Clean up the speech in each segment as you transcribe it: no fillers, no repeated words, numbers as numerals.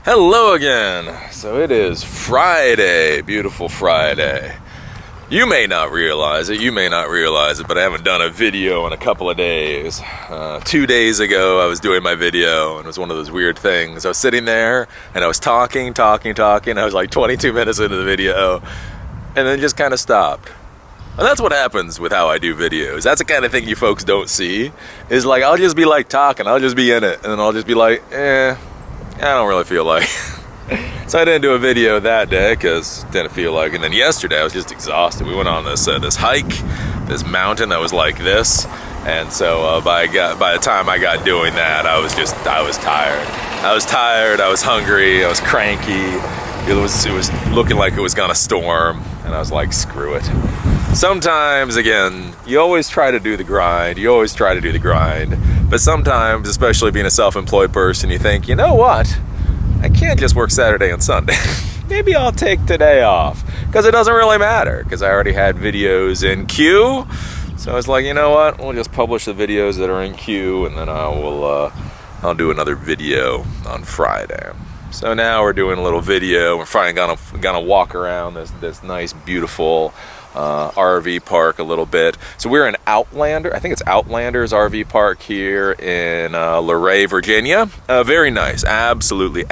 Hello again. So it is Friday, beautiful Friday. You may not realize it, but I haven't done a video in a couple of days. 2 days ago, I was doing my video, and it was one of those weird things. I was sitting there, and I was talking. I was like 22 minutes into the video, and then just kind of stopped. And that's what happens with how I do videos. That's the kind of thing you folks don't see. Is like, I'll just be like talking, I'll just be in it, and then I'll just be like, I don't really feel like So I didn't do a video that day because didn't feel like it. And then yesterday I was just exhausted. We went on this hike, this mountain that was like this. And so by the time I got doing that, I was tired. I was hungry, I was cranky. It was looking like it was gonna storm. And I was like, screw it. Sometimes, again, you always try to do the grind. But sometimes, especially being a self-employed person, you think, you know what? I can't just work Saturday and Sunday. Maybe I'll take today off. Because it doesn't really matter. Because I already had videos in queue. So I was like, you know what? We'll just publish the videos that are in queue. And then I'll do another video on Friday. So now we're doing a little video. We're finally gonna walk around this nice, beautiful RV park a little bit. So we're in Outlander. I think it's Outlander's RV park here in Luray, Virginia. Very nice, absolutely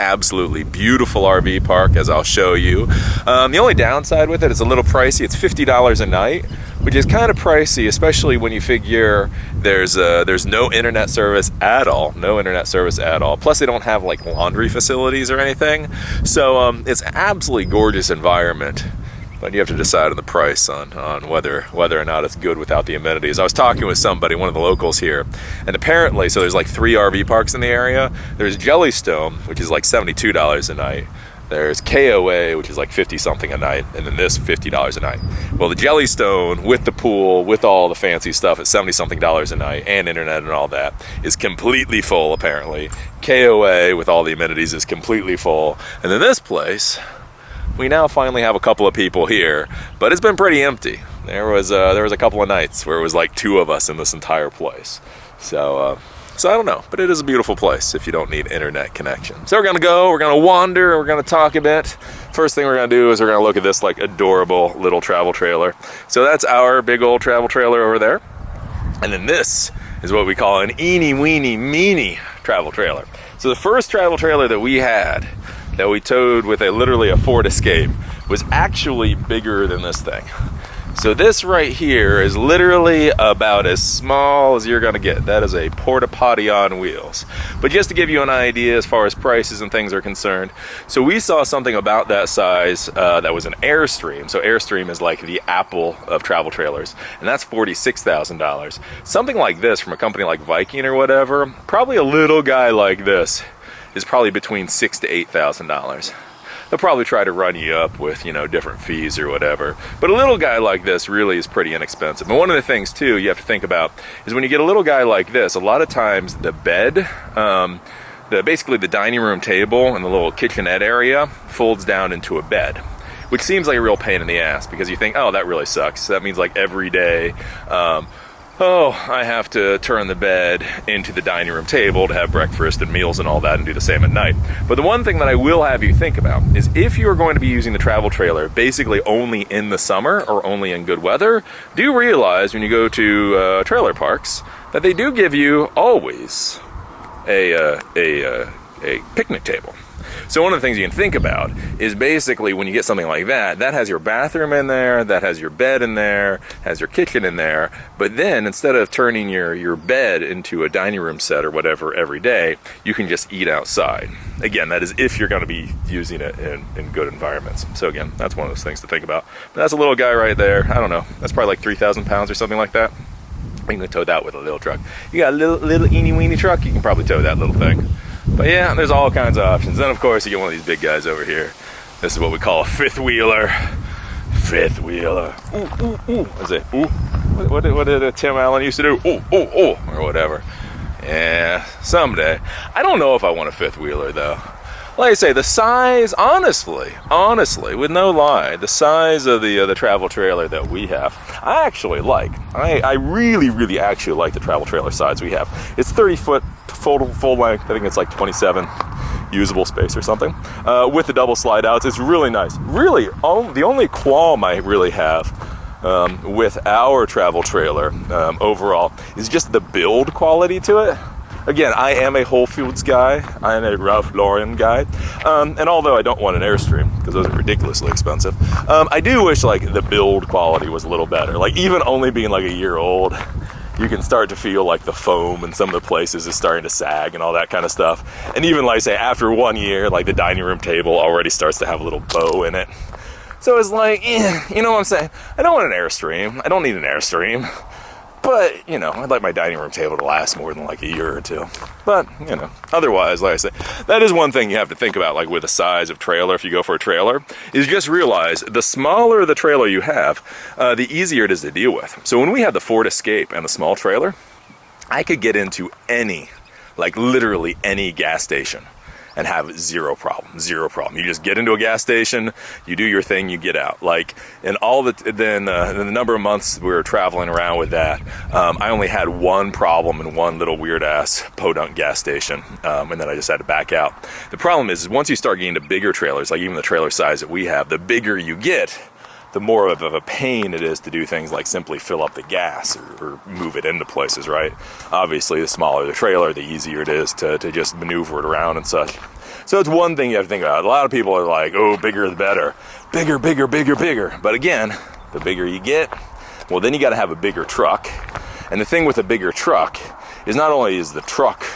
beautiful RV park, as I'll show you. The only downside with it is a little pricey. It's $50 a night, which is kind of pricey, especially when you figure there's no internet service at all. Plus they don't have like laundry facilities or anything. So it's an absolutely gorgeous environment. But you have to decide on the price on whether or not it's good without the amenities. I was talking with somebody, one of the locals here, and apparently, so there's like 3 RV parks in the area. There's Jellystone, which is like $72 a night. There's KOA, which is like 50-something a night, and then this $50 a night. Well, the Jellystone with the pool, with all the fancy stuff, at $70-something a night, and internet and all that, is completely full apparently. KOA with all the amenities is completely full, and then this place, we now finally have a couple of people here, but it's been pretty empty. There was a couple of nights where it was like 2 of us in this entire place. So I don't know, but it is a beautiful place if you don't need internet connection. So we're gonna wander, we're gonna talk a bit. First thing we're gonna do is we're gonna look at this like adorable little travel trailer. So that's our big old travel trailer over there. And then this is what we call an eeny weeny meeny travel trailer. So the first travel trailer that we had, that we towed with literally a Ford Escape, was actually bigger than this thing. So this right here is literally about as small as you're gonna get. That is a porta potty on wheels. But just to give you an idea as far as prices and things are concerned, so we saw something about that size that was an Airstream. So Airstream is like the Apple of travel trailers, and that's $46,000. Something like this from a company like Viking or whatever, probably a little guy like this is probably between $6,000 to $8,000. They'll probably try to run you up with, different fees or whatever. But a little guy like this really is pretty inexpensive. And one of the things, too, you have to think about is when you get a little guy like this, a lot of times the bed, basically the dining room table and the little kitchenette area folds down into a bed, which seems like a real pain in the ass because you think, oh, that really sucks. That means like every day, I have to turn the bed into the dining room table to have breakfast and meals and all that and do the same at night. But the one thing that I will have you think about is if you're going to be using the travel trailer basically only in the summer or only in good weather, do realize when you go to trailer parks that they do give you always a picnic table. So one of the things you can think about is basically when you get something like that, that has your bathroom in there, that has your bed in there, has your kitchen in there, but then instead of turning your bed into a dining room set or whatever every day, you can just eat outside. Again, that is if you're going to be using it in good environments. So again, that's one of those things to think about. But that's a little guy right there. I don't know. That's probably like 3,000 pounds or something like that. You can tow that with a little truck. You got a little eeny weeny truck, you can probably tow that little thing. But yeah, there's all kinds of options. Then of course you get one of these big guys over here. This is what we call a fifth wheeler. Ooh. Is it ooh? What did Tim Allen used to do? Ooh, or whatever. Yeah, someday. I don't know if I want a fifth wheeler though. Like I say, the size, honestly, with no lie, the size of the travel trailer that we have, I actually like. I really actually like the travel trailer size we have. It's 30 foot full length. I think it's like 27. usable space or something. With the double slide outs, it's really nice. Really, the only qualm I really have with our travel trailer overall is just the build quality to it. Again, I am a Whole Foods guy. I am a Ralph Lauren guy. And although I don't want an Airstream, because those are ridiculously expensive, I do wish like the build quality was a little better. Like even only being like a year old, you can start to feel like the foam in some of the places is starting to sag and all that kind of stuff. And even like say after 1 year, like the dining room table already starts to have a little bow in it. So it's like, you know what I'm saying? I don't want an Airstream. I don't need an Airstream. But, you know, I'd like my dining room table to last more than like a year or two. But, you know, otherwise, like I said, that is one thing you have to think about, like with the size of trailer, if you go for a trailer, is just realize the smaller the trailer you have, the easier it is to deal with. So when we had the Ford Escape and the small trailer, I could get into any, like literally any gas station and have zero problem. You just get into a gas station, you do your thing, you get out. Like in the number of months we were traveling around with that, I only had one problem in one little weird ass podunk gas station, and then I just had to back out. The problem is once you start getting to bigger trailers, like even the trailer size that we have, the bigger you get, the more of a pain it is to do things like simply fill up the gas or move it into places, right? Obviously, the smaller the trailer, the easier it is to just maneuver it around and such. So it's one thing you have to think about. A lot of people are like, oh, bigger the better. Bigger, bigger, bigger, bigger. But again, the bigger you get, well, then you got to have a bigger truck. And the thing with a bigger truck is not only is the truck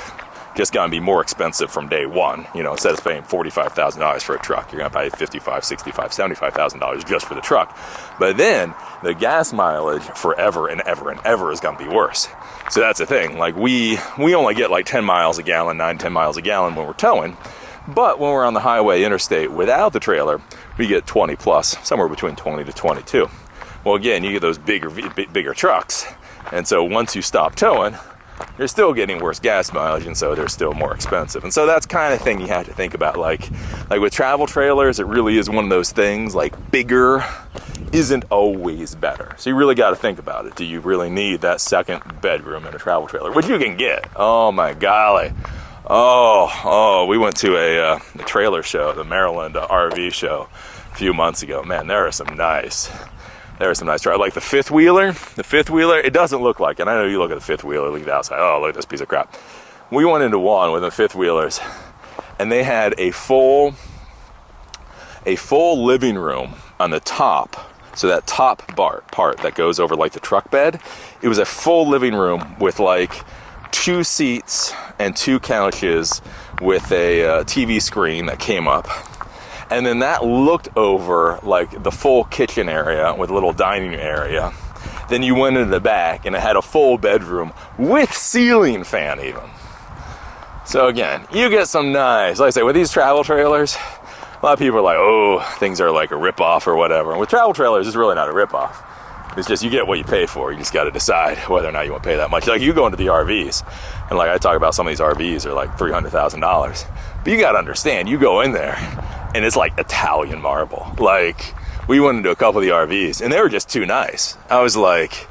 just going to be more expensive from day one. You know, instead of paying $45,000 for a truck, you're going to pay $55,000, $65,000, $75,000 just for the truck. But then the gas mileage forever and ever and ever is going to be worse. So that's the thing. Like we only get like 10 miles a gallon, 10 miles a gallon when we're towing. But when we're on the highway interstate without the trailer, we get 20 plus, somewhere between 20 to 22. Well, again, you get those bigger trucks. And so once you stop towing, you're still getting worse gas mileage, and so they're still more expensive. And so that's kind of thing you have to think about. Like with travel trailers, it really is one of those things, like bigger isn't always better. So you really got to think about it. Do you really need that second bedroom in a travel trailer? Which you can get. Oh my golly. We went to a trailer show, the Maryland RV show a few months ago. Man, there are some nice trailers. Like the fifth wheeler, it doesn't look like it. I know you look at the fifth wheeler, look at the outside, oh, look at this piece of crap. We went into one with the fifth wheelers, and they had a full living room on the top. So that top part that goes over like the truck bed, it was a full living room with like 2 seats and 2 couches with a TV screen that came up. And then that looked over like the full kitchen area with a little dining area. Then you went into the back and it had a full bedroom with ceiling fan even. So again, you get some nice, like I say, with these travel trailers, a lot of people are like, oh, things are like a ripoff or whatever. And with travel trailers, it's really not a ripoff. It's just you get what you pay for. You just got to decide whether or not you want to pay that much. Like you go into the RVs, and like I talk about, some of these RVs are like $300,000. But you got to understand, you go in there, and it's like Italian marble. Like we went into a couple of the RVs, and they were just too nice. I was like,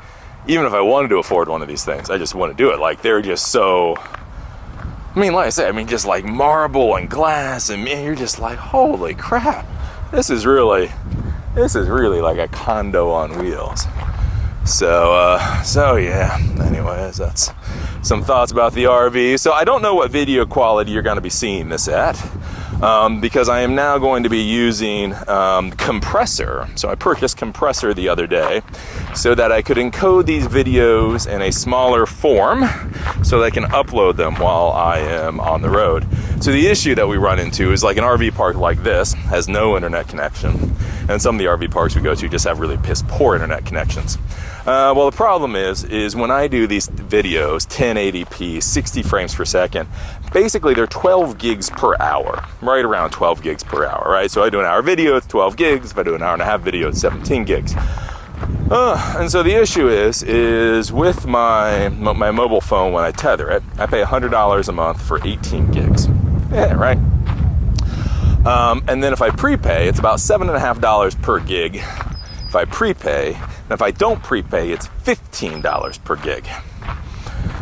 even if I wanted to afford one of these things, I just want to do it. Like they're just so, I mean, like I said, just like marble and glass, and man, you're just like, holy crap, this is really like a condo on wheels. So yeah, anyways, that's some thoughts about the RV. So I don't know what video quality you're going to be seeing this at, because I am now going to be using compressor. So I purchased compressor the other day so that I could encode these videos in a smaller form so that I can upload them while I am on the road. So the issue that we run into is like an RV park like this has no internet connection, and some of the RV parks we go to just have really piss poor internet connections. Well, the problem is when I do these videos, 1080p, 60 frames per second, basically they're 12 gigs per hour, right around 12 gigs per hour, right? So I do an hour video, it's 12 gigs. If I do an hour and a half video, it's 17 gigs. And so the issue is with my mobile phone, when I tether it, I pay $100 a month for 18 gigs. Yeah, right? And then if I prepay, it's about $7.50 per gig if I prepay. And if I don't prepay, it's $15 per gig.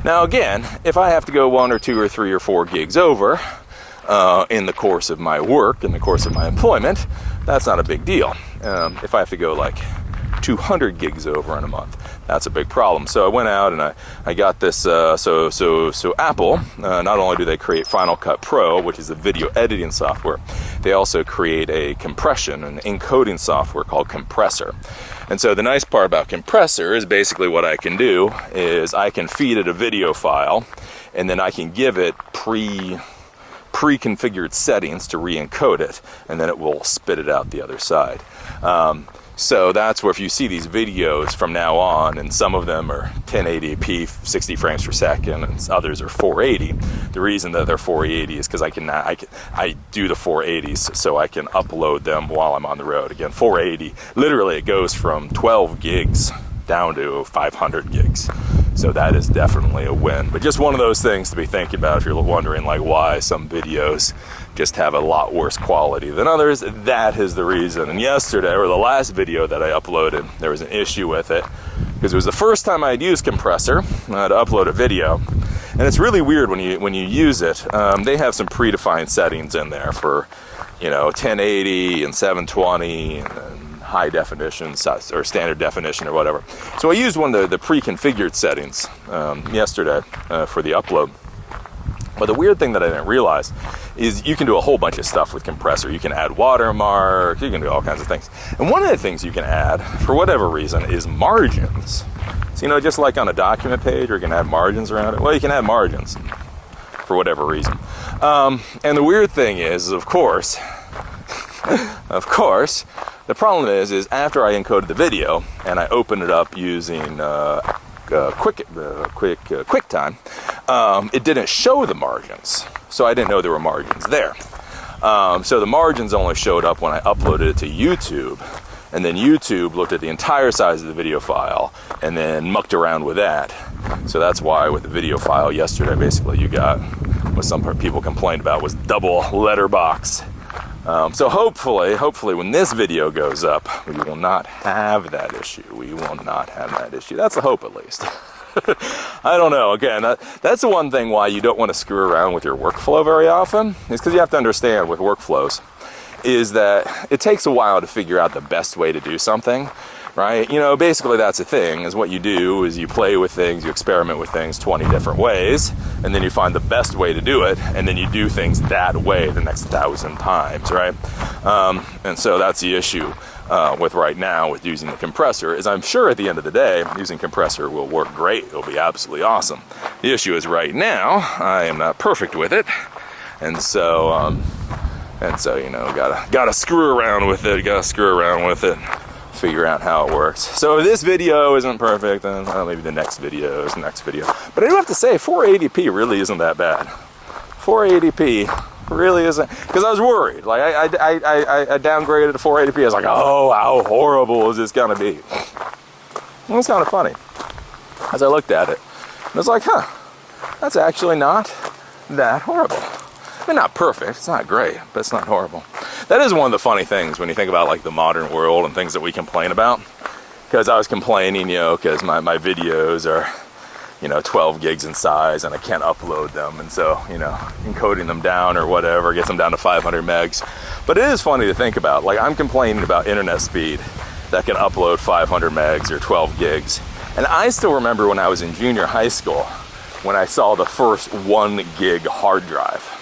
Now again, if I have to go 1 or 2 or 3 or 4 gigs over, in the course of my work, in the course of my employment, that's not a big deal. If I have to go like 200 gigs over in a month, that's a big problem. So I went out and I got this, so Apple, not only do they create Final Cut Pro, which is a video editing software, they also create a compression and encoding software called Compressor. And so the nice part about Compressor is basically what I can do is I can feed it a video file, and then I can give it pre-configured settings to re-encode it, and then it will spit it out the other side. So that's where if you see these videos from now on, and some of them are 1080p, 60 frames per second, and others are 480. The reason that they're 480 is because I do the 480s so I can upload them while I'm on the road. Again, 480, literally it goes from 12 gigs down to 500 gigs. So that is definitely a win. But just one of those things to be thinking about if you're wondering like why some videos just have a lot worse quality than others. That is the reason. And yesterday, or the last video that I uploaded, there was an issue with it because it was the first time I had used Compressor to upload a video. And it's really weird when you use it. They have some predefined settings in there for 1080 and 720 and high definition or standard definition or whatever. So I used one of the pre-configured settings yesterday for the upload. But the weird thing that I didn't realize is you can do a whole bunch of stuff with Compressor. You can add watermarks, you can do all kinds of things. And one of the things you can add, for whatever reason, is margins. So, just like on a document page where you can add margins around it, well, you can add margins for whatever reason. And the weird thing is, of course, the problem is after I encoded the video and I opened it up using QuickTime, it didn't show the margins, so I didn't know there were margins there. So the margins only showed up when I uploaded it to YouTube, and then YouTube looked at the entire size of the video file and then mucked around with that. So that's why with the video file yesterday, basically you got what some people complained about was double letterbox. So hopefully when this video goes up, we will not have that issue. We will not have that issue. That's the hope, at least. I don't know. Again, that's the one thing why you don't want to screw around with your workflow very often, is because you have to understand with workflows is that it takes a while to figure out the best way to do something, right? Basically that's the thing, is what you do is you play with things, you experiment with things 20 different ways, and then you find the best way to do it, and then you do things that way the next 1,000 times, right? And so that's the issue with right now with using the compressor, is I'm sure at the end of the day, using compressor will work great. It'll be absolutely awesome. The issue is right now, I am not perfect with it, and so gotta screw around with it, figure out how it works. So if this video isn't perfect, then maybe the next video is the next video. But I do have to say, 480p really isn't that bad. 480p really isn't, because I was worried. Like I downgraded to 480p. I was like, oh, how horrible is this gonna be? Well, it's kind of funny as I looked at it. And I was like, that's actually not that horrible. I mean, not perfect, it's not great, but it's not horrible. That is one of the funny things when you think about like the modern world and things that we complain about. Because I was complaining, because my videos are, 12 gigs in size and I can't upload them. And so, encoding them down or whatever gets them down to 500 megs. But it is funny to think about. Like, I'm complaining about internet speed that can upload 500 megs or 12 gigs. And I still remember when I was in junior high school when I saw the first 1 gig hard drive.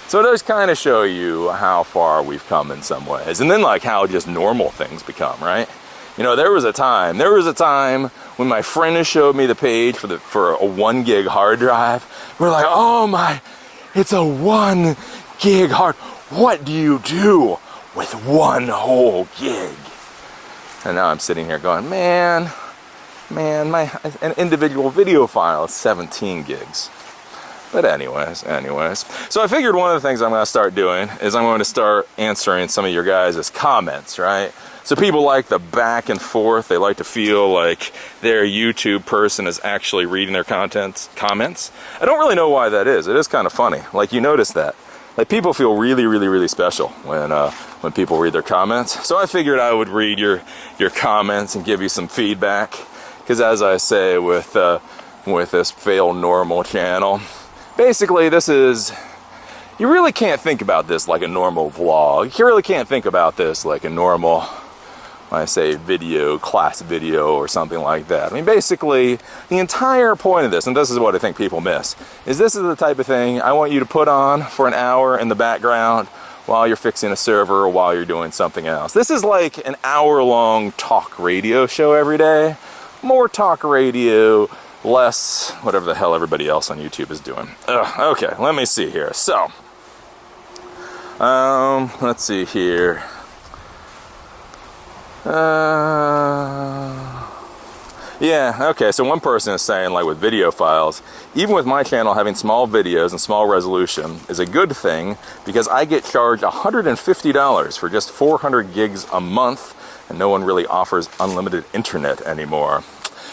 So it does kind of show you how far we've come in some ways. And then like how just normal things become, right? There was a time when my friend showed me the page for a 1 gig hard drive. We're like, oh my, it's a 1 gig hard. What do you do with 1 whole gig? And now I'm sitting here going, man, an individual video file is 17 gigs. But anyways. So I figured one of the things I'm going to start doing is I'm going to start answering some of your guys' comments, right? So people like the back and forth. They like to feel like their YouTube person is actually reading their comments. I don't really know why that is. It is kind of funny. Like, you notice that. Like, people feel really, really, really special when people read their comments. So I figured I would read your comments and give you some feedback. Because as I say with this fail normal channel, basically this is, you really can't think about this like a normal vlog. You really can't think about this like a normal, when I say video, class video or something like that. I mean, basically, the entire point of this, and this is what I think people miss, is this is the type of thing I want you to put on for an hour in the background while you're fixing a server or while you're doing something else. This is like an hour-long talk radio show every day. More talk radio, less whatever the hell everybody else on YouTube is doing. Okay, let me see here. So, let's see here. Yeah, okay, so one person is saying, like with video files, even with my channel having small videos and small resolution is a good thing because I get charged $150 for just 400 gigs a month, and no one really offers unlimited internet anymore.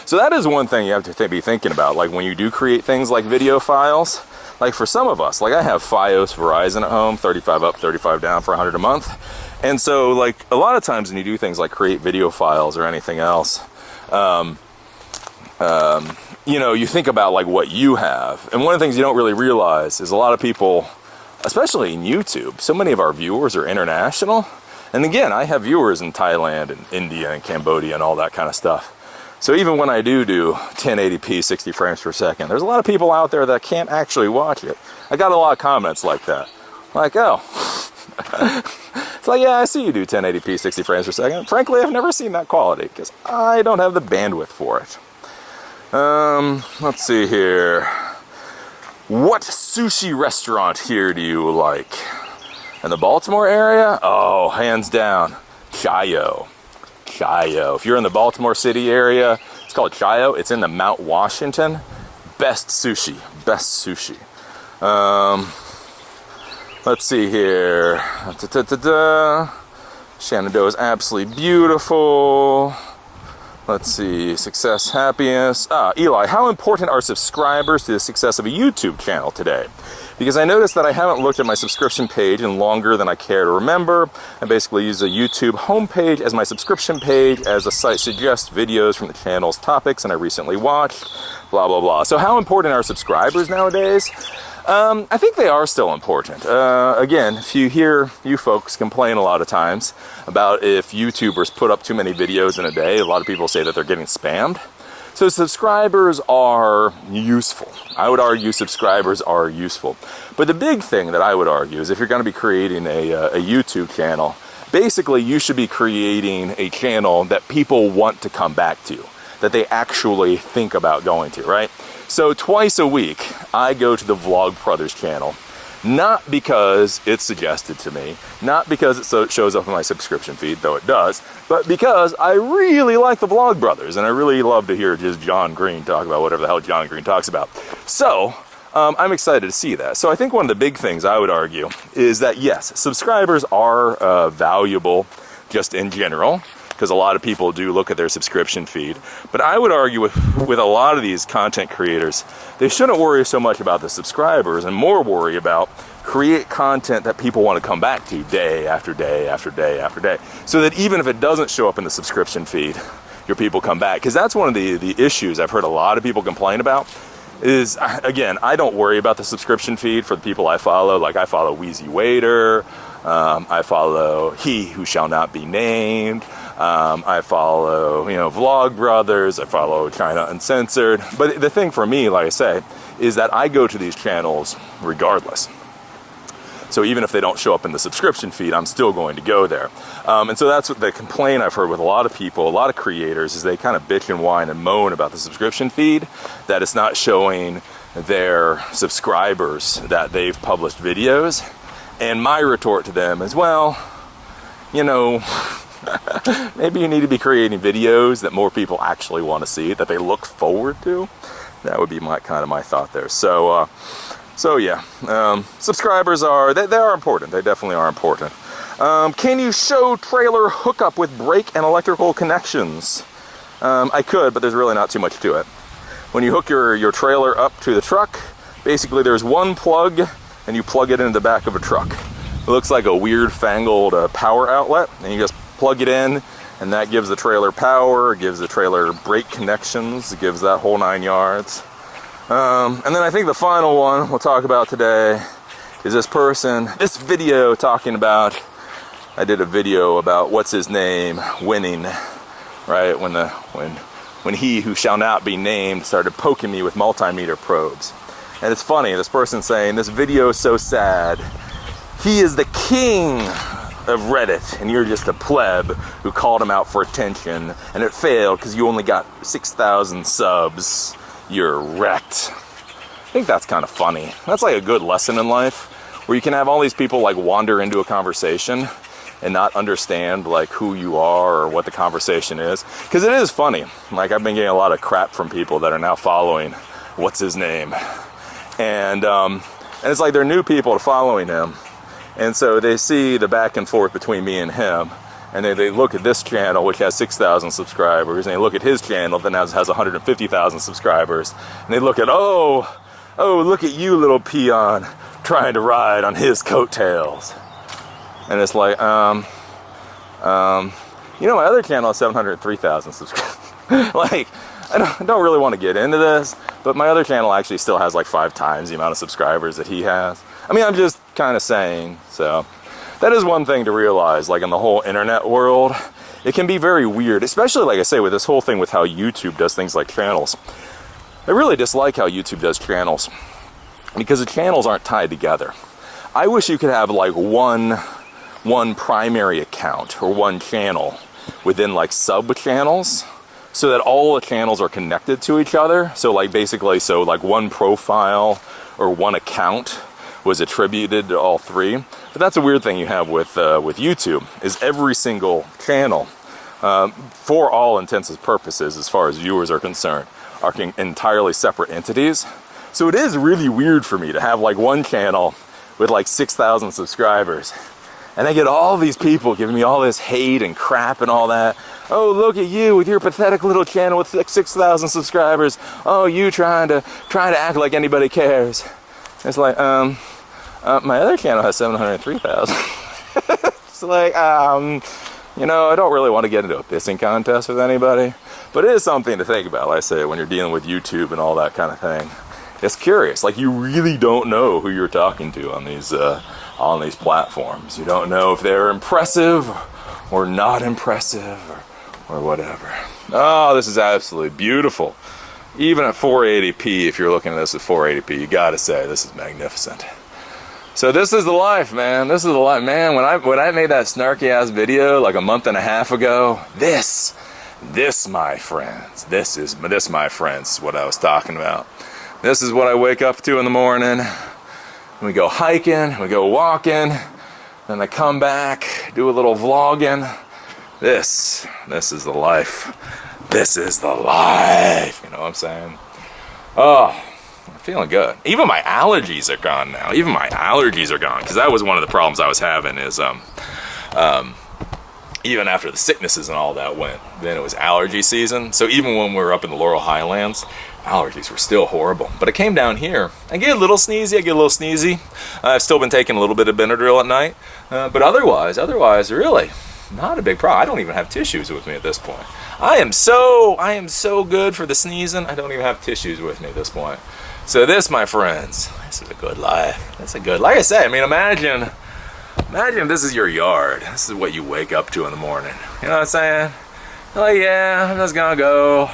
So that is one thing you have to be thinking about, like when you do create things like video files. Like for some of us, like I have Fios Verizon at home, 35 up, 35 down for 100 a month. And so like a lot of times when you do things like create video files or anything else, you know, you think about like what you have. And one of the things you don't really realize is a lot of people, especially in YouTube, so many of our viewers are international. And again, I have viewers in Thailand and India and Cambodia and all that kind of stuff. So even when I do 1080p 60 frames per second, there's a lot of people out there that can't actually watch it. I got a lot of comments like that. Like, oh. It's like, yeah, I see you do 1080p 60 frames per second. Frankly, I've never seen that quality because I don't have the bandwidth for it. Let's see here. What sushi restaurant here do you like? In the Baltimore area? Oh, hands down, Chayo. Chayo. If you're in the Baltimore City area, it's called Chayo. It's in the Mount Washington. Best sushi. Best sushi. Let's see here. Shenandoah is absolutely beautiful. Let's see. Success, happiness. Eli, how important are subscribers to the success of a YouTube channel today? Because I noticed that I haven't looked at my subscription page in longer than I care to remember. I basically use a YouTube homepage as my subscription page, as the site suggests videos from the channel's topics, and I recently watched, blah, blah, blah. So how important are subscribers nowadays? I think they are still important. Again, if you hear you folks complain a lot of times about if YouTubers put up too many videos in a day, a lot of people say that they're getting spammed. So subscribers are useful. I would argue subscribers are useful. But the big thing that I would argue is if you're going to be creating a YouTube channel, basically you should be creating a channel that people want to come back to, that they actually think about going to, right? So twice a week, I go to the Vlog Brothers channel. Not because it's suggested to me, not because it shows up in my subscription feed, though it does, but because I really like the Vlog Brothers, and I really love to hear just John Green talk about whatever the hell John Green talks about. So, I'm excited to see that. So I think one of the big things I would argue is that, yes, subscribers are valuable just in general, because a lot of people do look at their subscription feed. But I would argue with a lot of these content creators, they shouldn't worry so much about the subscribers and more worry about create content that people want to come back to day after day after day after day. So that even if it doesn't show up in the subscription feed, your people come back. Because that's one of the issues I've heard a lot of people complain about is, again, I don't worry about the subscription feed for the people I follow. Like I follow Wheezy Waiter, I follow He Who Shall Not Be Named, I follow, Vlog Brothers, I follow China Uncensored. But the thing for me, like I say, is that I go to these channels regardless. So even if they don't show up in the subscription feed, I'm still going to go there. And so that's what the complaint I've heard with a lot of people, a lot of creators, is they kind of bitch and whine and moan about the subscription feed, that it's not showing their subscribers that they've published videos. And my retort to them is, well, maybe you need to be creating videos that more people actually want to see, that they look forward to. That would be my thought there. So yeah, subscribers are, they are important. They definitely are important. Can you show trailer hookup with brake and electrical connections? I could, but there's really not too much to it. When you hook your trailer up to the truck, basically there's one plug and you plug it into the back of a truck. It looks like a weird fangled power outlet, and you just plug it in, and that gives the trailer power, gives the trailer brake connections, it gives that whole 9 yards. And then I think the final one we'll talk about today is this video talking about, I did a video about what's his name winning, right? When he who shall not be named started poking me with multimeter probes. And it's funny, this person saying, this video is so sad. He is the king of Reddit, and you're just a pleb who called him out for attention, and it failed because you only got 6,000 subs. You're wrecked. I think that's kind of funny. That's like a good lesson in life, where you can have all these people like wander into a conversation and not understand like who you are or what the conversation is. Because it is funny. Like, I've been getting a lot of crap from people that are now following what's his name. And it's like they're new people to following him. And so they see the back and forth between me and him. And they look at this channel, which has 6,000 subscribers. And they look at his channel, that now has 150,000 subscribers. And they look at, oh, look at you, little peon, trying to ride on his coattails. And it's like, my other channel has 703,000 subscribers. Like, I don't really want to get into this, but my other channel actually still has like 5 times the amount of subscribers that he has. I mean, I'm just kind of saying, so that is one thing to realize, like in the whole internet world, it can be very weird, especially like I say with this whole thing with how YouTube does things like channels. I really dislike how YouTube does channels because the channels aren't tied together. I wish you could have like one primary account or one channel within like sub channels, so that all the channels are connected to each other. So like basically, so like one profile or one account was attributed to all 3. But that's a weird thing you have with YouTube, is every single channel, for all intents and purposes, as far as viewers are concerned, are entirely separate entities. So it is really weird for me to have like one channel with like 6,000 subscribers. And I get all these people giving me all this hate and crap and all that. Oh, look at you with your pathetic little channel with 6,000 subscribers. Oh, you trying to act like anybody cares. It's like, my other channel has 703,000. It's like, I don't really want to get into a pissing contest with anybody, but it is something to think about. Like I say, when you're dealing with YouTube and all that kind of thing, it's curious. Like, you really don't know who you're talking to on these platforms. You don't know if they're impressive or not impressive or whatever. Oh, this is absolutely beautiful. Even at 480p, if you're looking at this at 480p, you gotta say this is magnificent. So this is the life, man. This is the life, man. When I made that snarky ass video like a month and a half ago, this my friends, this my friends is what I was talking about. This is what I wake up to in the morning. We go hiking, we go walking, then I come back, do a little vlogging. This is the life. This is the life. You know what I'm saying? Oh, I'm feeling good. Even my allergies are gone now. Even my allergies are gone. Because that was one of the problems I was having is, even after the sicknesses and all that went, then it was allergy season. So even when we were up in the Laurel Highlands, allergies were still horrible. But I came down here, I get a little sneezy, I've still been taking a little bit of Benadryl at night. But otherwise, really, not a big problem. I don't even have tissues with me at this point. I am so good for the sneezing, I don't even have tissues with me at this point. So this, my friends, this is a good life. That's a good, like I say, I mean, imagine if this is your yard. This is what you wake up to in the morning. You know what I'm saying? Like, yeah, I'm just gonna go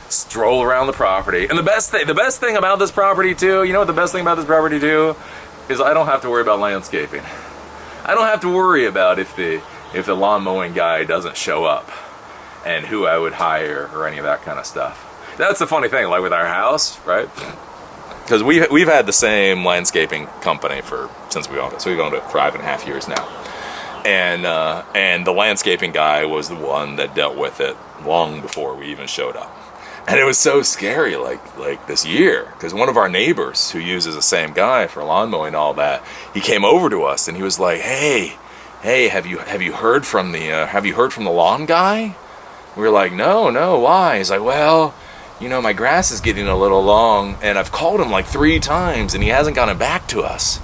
stroll around the property. And the best thing about this property too, you know what the best thing about this property too, is I don't have to worry about landscaping. I don't have to worry about if the lawn mowing guy doesn't show up and who I would hire or any of that kind of stuff. That's the funny thing, like with our house, right? Because we've had the same landscaping company since we owned it. So we've owned it for 5.5 years now. And the landscaping guy was the one that dealt with it long before we even showed up. And it was so scary, like this year, because one of our neighbors who uses the same guy for lawn mowing and all that, he came over to us and he was like, "Hey, have you heard from the lawn guy?" We were like, "No, why?" He's like, "Well, you know, my grass is getting a little long, and I've called him like 3 times, and he hasn't gotten back to us."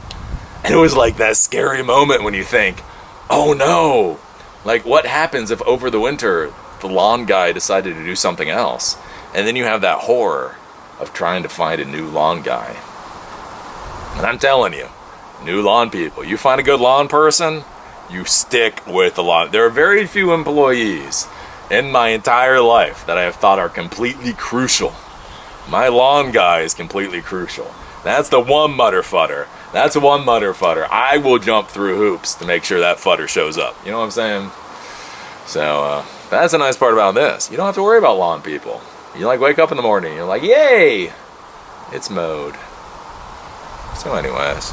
And it was like that scary moment when you think, oh no, like what happens if over the winter the lawn guy decided to do something else? And then you have that horror of trying to find a new lawn guy. And I'm telling you, New lawn people. You find a good lawn person, you stick with the lawn. There are very few employees in my entire life that I have thought are completely crucial. My lawn guy is completely crucial. That's the one mutterfutter. That's one mutterfutter. I will jump through hoops to make sure that futter shows up. You know what I'm saying? So, that's a nice part about this. You don't have to worry about lawn people. You like wake up in the morning, you're like, yay! It's mowed. So anyways.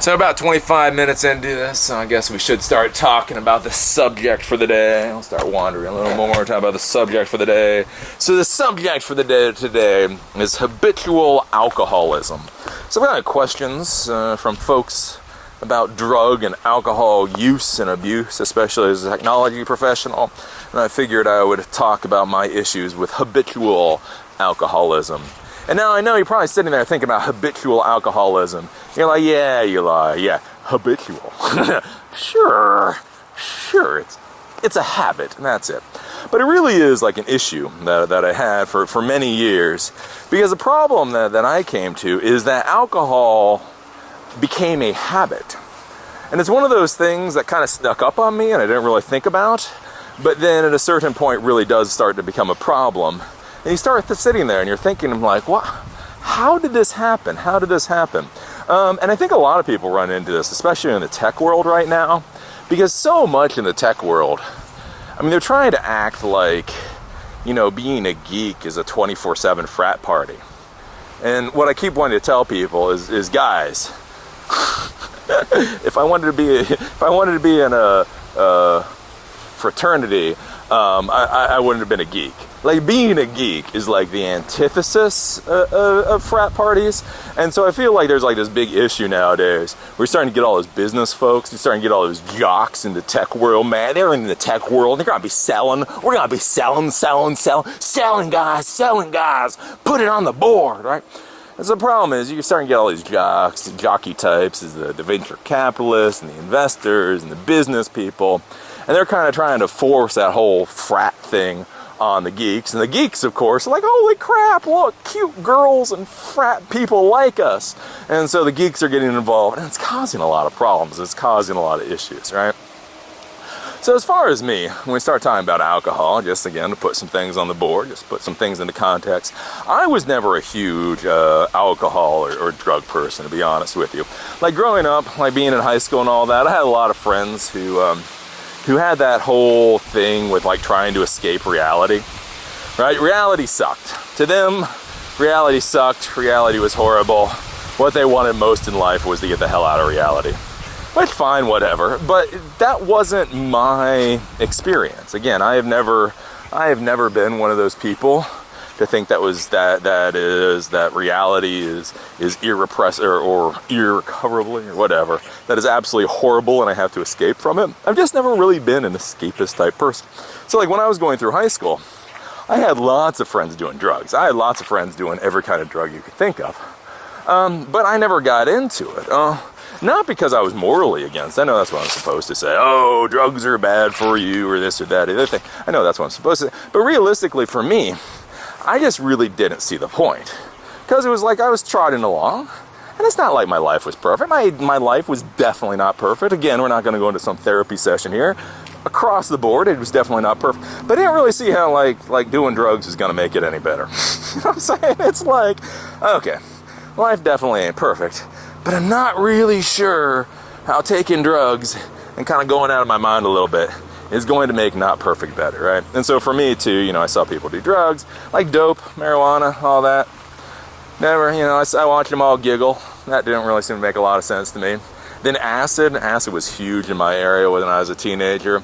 So about 25 minutes into this, I guess we should start talking about the subject for the day. I'll start wandering a little more, talk about the subject for the day. So the subject for the day today is habitual alcoholism. So we got questions from folks about drug and alcohol use and abuse, especially as a technology professional. And I figured I would talk about my issues with habitual alcoholism. And now I know you're probably sitting there thinking about habitual alcoholism. You're like, yeah, you lie. Yeah, habitual. Sure, it's a habit, and that's it. But it really is like an issue that I had for many years. Because the problem that I came to is that alcohol became a habit. And it's one of those things that kind of snuck up on me and I didn't really think about. But then at a certain point really does start to become a problem. And you start sitting there and you're thinking, I'm like, what? How did this happen? How did this happen? And I think a lot of people run into this, especially in the tech world right now, because so much in the tech world, I mean, they're trying to act like, you know, being a geek is a 24/7 frat party. And what I keep wanting to tell people is guys, if I wanted to be in a fraternity, I wouldn't have been a geek. Like, being a geek is like the antithesis of frat parties. And so I feel like there's like this big issue nowadays. We're starting to get all those business folks. We're starting to get all those jocks in the tech world, man. They're in the tech world. They're going to be selling. We're going to be selling, guys. Put it on the board, right? And so the problem is you're starting to get all these jocks, jockey types, is the venture capitalists and the investors and the business people. And they're kind of trying to force that whole frat thing on the geeks. And the geeks, of course, are like, holy crap, look, cute girls and frat people like us. And so the geeks are getting involved, and it's causing a lot of problems. It's causing a lot of issues, right? So as far as me, when we start talking about alcohol, just again to put some things on the board, just put some things into context, I was never a huge alcohol or drug person, to be honest with you. Like growing up, like being in high school and all that, I had a lot of friends who had that whole thing with like trying to escape reality, right? Reality sucked. To them, reality sucked. Reality was horrible. What they wanted most in life was to get the hell out of reality. Which, fine, whatever. But that wasn't my experience. Again, I have never been one of those people to think that reality is irrepressible or irrecoverably or whatever. That is absolutely horrible and I have to escape from it. I've just never really been an escapist type person. So like when I was going through high school, I had lots of friends doing drugs. I had lots of friends doing every kind of drug you could think of. But I never got into it. Not because I was morally against. I know that's what I'm supposed to say. Oh, drugs are bad for you or this or that or the other thing. I know that's what I'm supposed to say. But realistically for me, I just really didn't see the point. Because it was like I was trotting along. And it's not like my life was perfect. My life was definitely not perfect. Again, we're not going to go into some therapy session here. Across the board, it was definitely not perfect. But I didn't really see how like doing drugs is going to make it any better. You know what I'm saying? It's like, okay, life definitely ain't perfect. But I'm not really sure how taking drugs and kind of going out of my mind a little bit is going to make not perfect better, right? And so for me too, you know, I saw people do drugs, like dope, marijuana, all that. Never, you know, I watched them all giggle. That didn't really seem to make a lot of sense to me. Then acid was huge in my area when I was a teenager.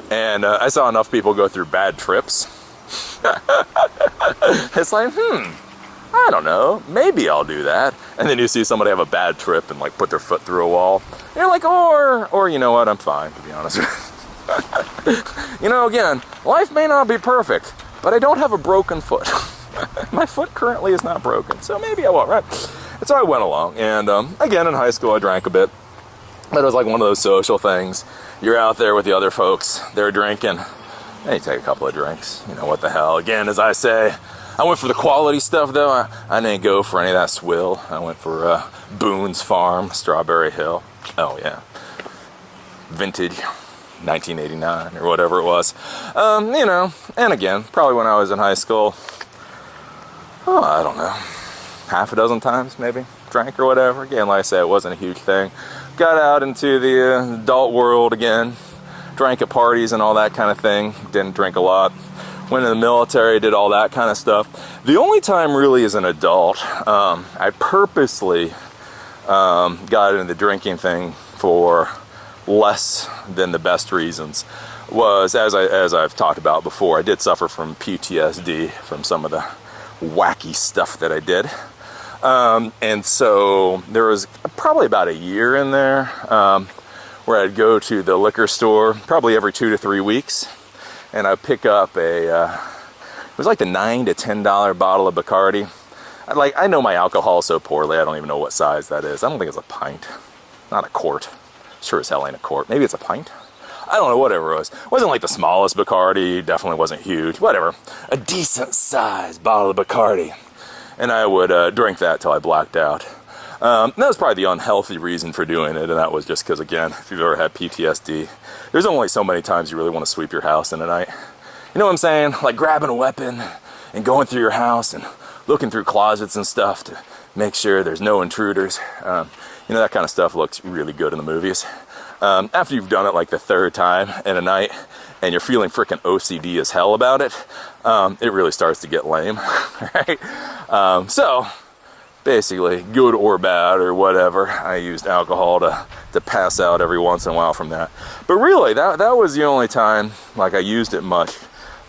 And I saw enough people go through bad trips. It's like, I don't know, maybe I'll do that. And then you see somebody have a bad trip and like put their foot through a wall. And you're like, or you know what, I'm fine, to be honest with you. You know, again, life may not be perfect, but I don't have a broken foot. My foot currently is not broken, so maybe I won't, right? And so I went along, and again, in high school I drank a bit. But it was like one of those social things. You're out there with the other folks, they're drinking, and you take a couple of drinks, you know, what the hell. Again, as I say, I went for the quality stuff though. I didn't go for any of that swill. I went for Boone's Farm, Strawberry Hill. Oh yeah, vintage 1989 or whatever it was. You know, and again, probably when I was in high school, oh, I don't know, half a dozen times maybe, drank or whatever. Again, like I said, it wasn't a huge thing. Got out into the adult world again, drank at parties and all that kind of thing. Didn't drink a lot. Went in the military, did all that kind of stuff. The only time really as an adult, I purposely got into the drinking thing for less than the best reasons, was, as I've talked about before, I did suffer from PTSD from some of the wacky stuff that I did. And so there was probably about a year in there where I'd go to the liquor store probably every 2 to 3 weeks, and I'd pick up it was like the $9 to $10 bottle of Bacardi. I know my alcohol so poorly, I don't even know what size that is. I don't think it's a pint, not a quart. Sure as hell ain't a quart. Maybe it's a pint. I don't know, whatever it was. It wasn't like the smallest Bacardi, definitely wasn't huge, whatever. A decent sized bottle of Bacardi. And I would drink that till I blacked out. That was probably the unhealthy reason for doing it, and that was just because, again, if you've ever had PTSD, there's only so many times you really want to sweep your house in a night. You know what I'm saying? Like grabbing a weapon and going through your house and looking through closets and stuff to make sure there's no intruders. You know, that kind of stuff looks really good in the movies. After you've done it like the third time in a night and you're feeling freaking OCD as hell about it, it really starts to get lame, right? So basically, good or bad or whatever, I used alcohol to pass out every once in a while from that. But really, that was the only time like I used it much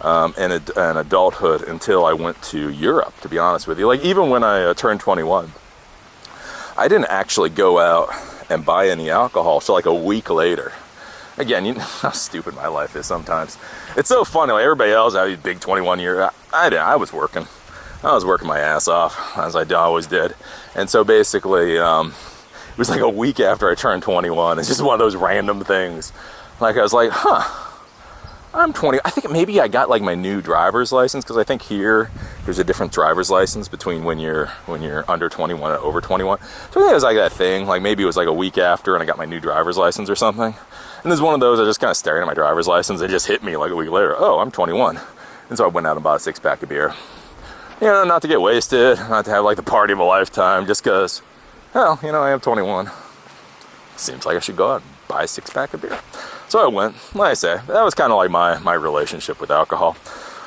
in adulthood until I went to Europe, to be honest with you. Like even when I turned 21, I didn't actually go out and buy any alcohol till like a week later. Again, you know how stupid my life is sometimes. It's so funny, like everybody else had these big 21 years. I was working. I was working my ass off, as I always did. And so basically, it was like a week after I turned 21. It's just one of those random things. Like I was like, I'm 20. I think maybe I got like my new driver's license, because I think here there's a different driver's license between when you're under 21 and over 21. So I think it was like that thing. Like maybe it was like a week after and I got my new driver's license or something. And there's one of those, I just kind of staring at my driver's license. It just hit me like a week later. Oh, I'm 21. And so I went out and bought a 6-pack of beer. You know, not to get wasted, not to have like the party of a lifetime, just because, well, you know, I am 21. Seems like I should go out and buy a 6-pack of beer. So I went. Like I say, that was kind of like my relationship with alcohol.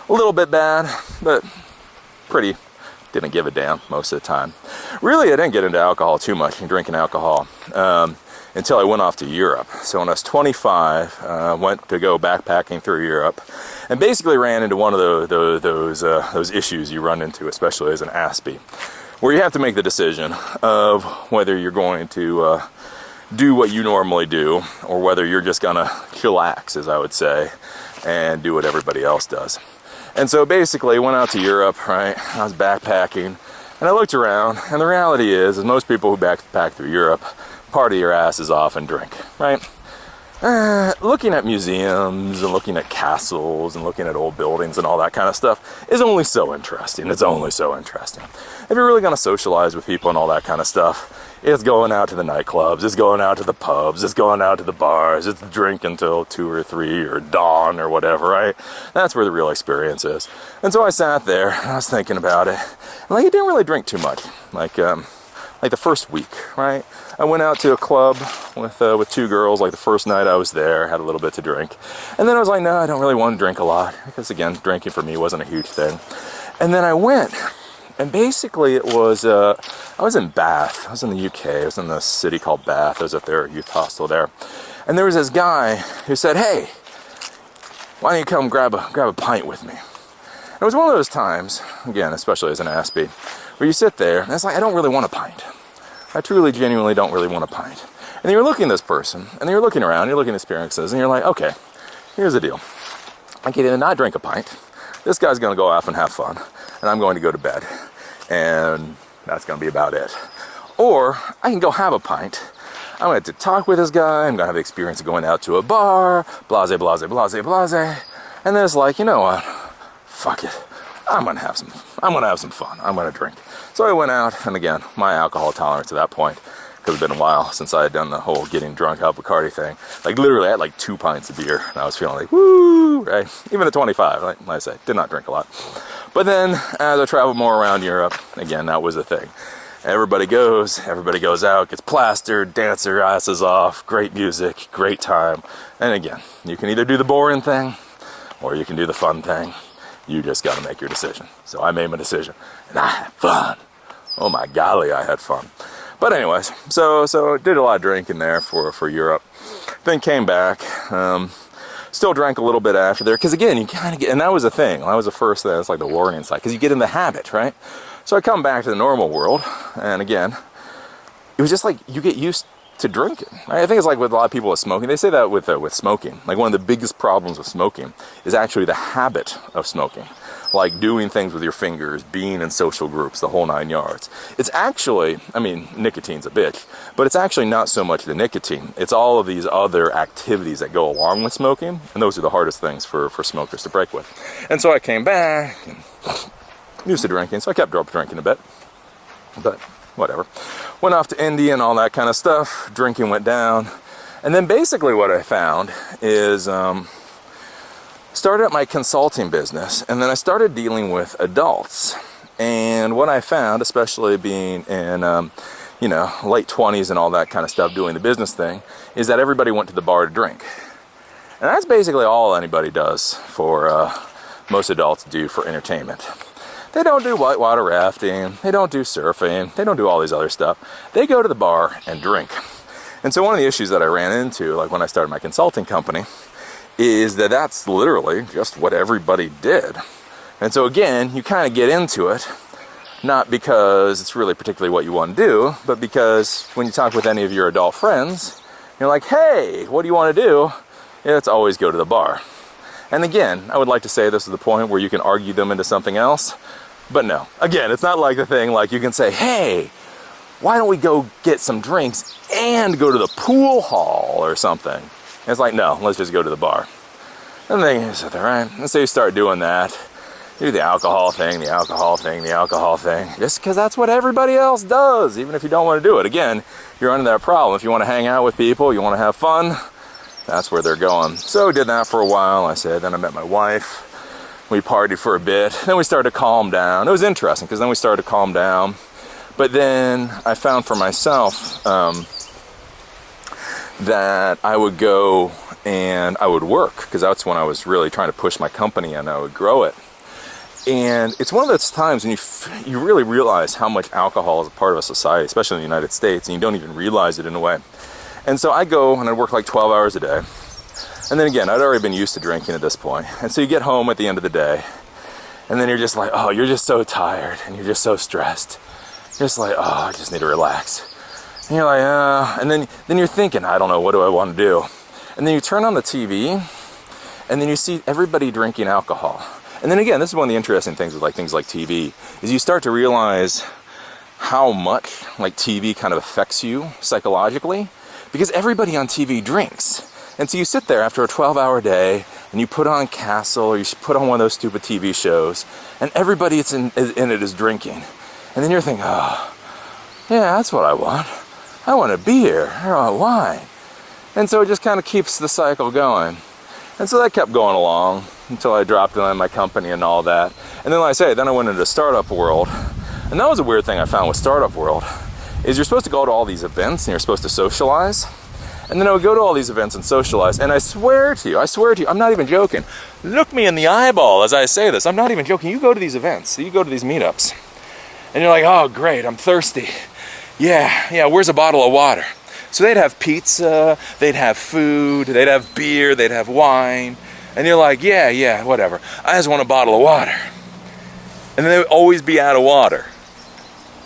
A little bit bad, but pretty, didn't give a damn most of the time. Really, I didn't get into alcohol too much and drinking alcohol until I went off to Europe. So when I was 25, went to go backpacking through Europe, and basically ran into one of those issues you run into, especially as an Aspie, where you have to make the decision of whether you're going to do what you normally do, or whether you're just gonna chillax, as I would say, and do what everybody else does. And so basically, went out to Europe, right? I was backpacking, and I looked around, and the reality is most people who backpack through Europe party your asses off and drink, right? Looking at museums and looking at castles and looking at old buildings and all that kind of stuff is only so interesting. It's only so interesting. If you're really gonna socialize with people and all that kind of stuff, it's going out to the nightclubs, it's going out to the pubs, it's going out to the bars, it's drinking until 2 or 3 or dawn or whatever, right? That's where the real experience is. And so I sat there and I was thinking about it. And like, I didn't really drink too much. Like the first week, right? I went out to a club with 2 girls. Like the first night I was there, had a little bit to drink. And then I was like, no, I don't really want to drink a lot. Because again, drinking for me wasn't a huge thing. And then I went. And basically it was, I was in Bath. I was in the UK. I was in the city called Bath. I was at their youth hostel there. And there was this guy who said, hey, why don't you come grab a pint with me? And it was one of those times, again, especially as an Aspie, where you sit there and it's like, I don't really want a pint. I truly, genuinely don't really want a pint. And you're looking at this person, and you're looking around, you're looking at experiences, and you're like, okay, here's the deal. I can either not drink a pint, this guy's gonna go off and have fun, and I'm going to go to bed. And that's gonna be about it. Or I can go have a pint. I'm gonna have to talk with this guy, I'm gonna have the experience of going out to a bar, blase, blase, blase, blase. And then it's like, you know what? Fuck it. I'm gonna have some fun. I'm gonna drink. So I went out, and again, my alcohol tolerance at that point, because it's been a while since I had done the whole getting drunk out Bacardi thing. Like literally, I had like 2 pints of beer, and I was feeling like, woo, right? Even at 25, like I say, did not drink a lot. But then, as I traveled more around Europe, again, that was the thing. Everybody goes out, gets plastered, dance their asses off, great music, great time. And again, you can either do the boring thing, or you can do the fun thing. You just got to make your decision. So I made my decision, and I had fun. Oh my golly, I had fun. But anyways, so did a lot of drinking there for Europe. Then came back, still drank a little bit after there, because again, you kind of get, and that was the thing. That was the first thing. It's like the warning sign, because you get in the habit, right? So I come back to the normal world, and again, it was just like you get used to drinking. I think it's like with a lot of people with smoking. They say that with smoking. Like one of the biggest problems with smoking is actually the habit of smoking. Like doing things with your fingers, being in social groups, the whole 9 yards. It's actually, I mean, nicotine's a bitch, but it's actually not so much the nicotine. It's all of these other activities that go along with smoking, and those are the hardest things for smokers to break with. And so I came back, and used to drinking, so I kept drinking a bit, but whatever. Went off to India and all that kind of stuff. Drinking went down. And then basically what I found is started up my consulting business, and then I started dealing with adults. And what I found, especially being in late 20s and all that kind of stuff, doing the business thing, is that everybody went to the bar to drink. And that's basically all anybody does for most adults do for entertainment. They don't do whitewater rafting, they don't do surfing, they don't do all these other stuff. They go to the bar and drink. And so one of the issues that I ran into, like when I started my consulting company, is that that's literally just what everybody did. And so again, you kind of get into it, not because it's really particularly what you want to do, but because when you talk with any of your adult friends, you're like, hey, what do you want to do? It's always go to the bar. And again, I would like to say this is the point where you can argue them into something else. But no, again, it's not like the thing like you can say, hey, why don't we go get some drinks and go to the pool hall or something? And it's like, no, let's just go to the bar. And then you sit there, right? And so you start doing that. You do the alcohol thing, just because that's what everybody else does, even if you don't want to do it. Again, you're under that problem. If you want to hang out with people, you want to have fun, that's where they're going. So I did that for a while, then I met my wife. We partied for a bit, then we started to calm down. It was interesting, because then we started to calm down. But then I found for myself that I would go and I would work, because that's when I was really trying to push my company and I would grow it. And it's one of those times when you really realize how much alcohol is a part of a society, especially in the United States, and you don't even realize it in a way. And so I go and I work like 12 hours a day. And then again, I'd already been used to drinking at this point. And so you get home at the end of the day, and then you're just like, oh, you're just so tired, and you're just so stressed. You're just like, oh, I just need to relax. And you're like, and then you're thinking, I don't know, what do I want to do? And then you turn on the TV, and then you see everybody drinking alcohol. And then again, this is one of the interesting things with like things like TV, is you start to realize how much like TV kind of affects you psychologically, because everybody on TV drinks. And so you sit there after a 12-hour day, and you put on Castle, or you put on one of those stupid TV shows, and everybody that's in it is drinking. And then you're thinking, oh, yeah, that's what I want. I want a beer, or a wine. And so it just kind of keeps the cycle going. And so that kept going along until I dropped in my company and all that. And then, like I say, then I went into the startup world. And that was a weird thing I found with startup world, is you're supposed to go to all these events, and you're supposed to socialize. And then I would go to all these events and socialize, and I swear to you, I'm not even joking. Look me in the eyeball as I say this. I'm not even joking. You go to these events, you go to these meetups, and you're like, oh, great, I'm thirsty. Yeah, where's a bottle of water? So they'd have pizza, they'd have food, they'd have beer, they'd have wine, and you're like, yeah, whatever. I just want a bottle of water. And then they would always be out of water.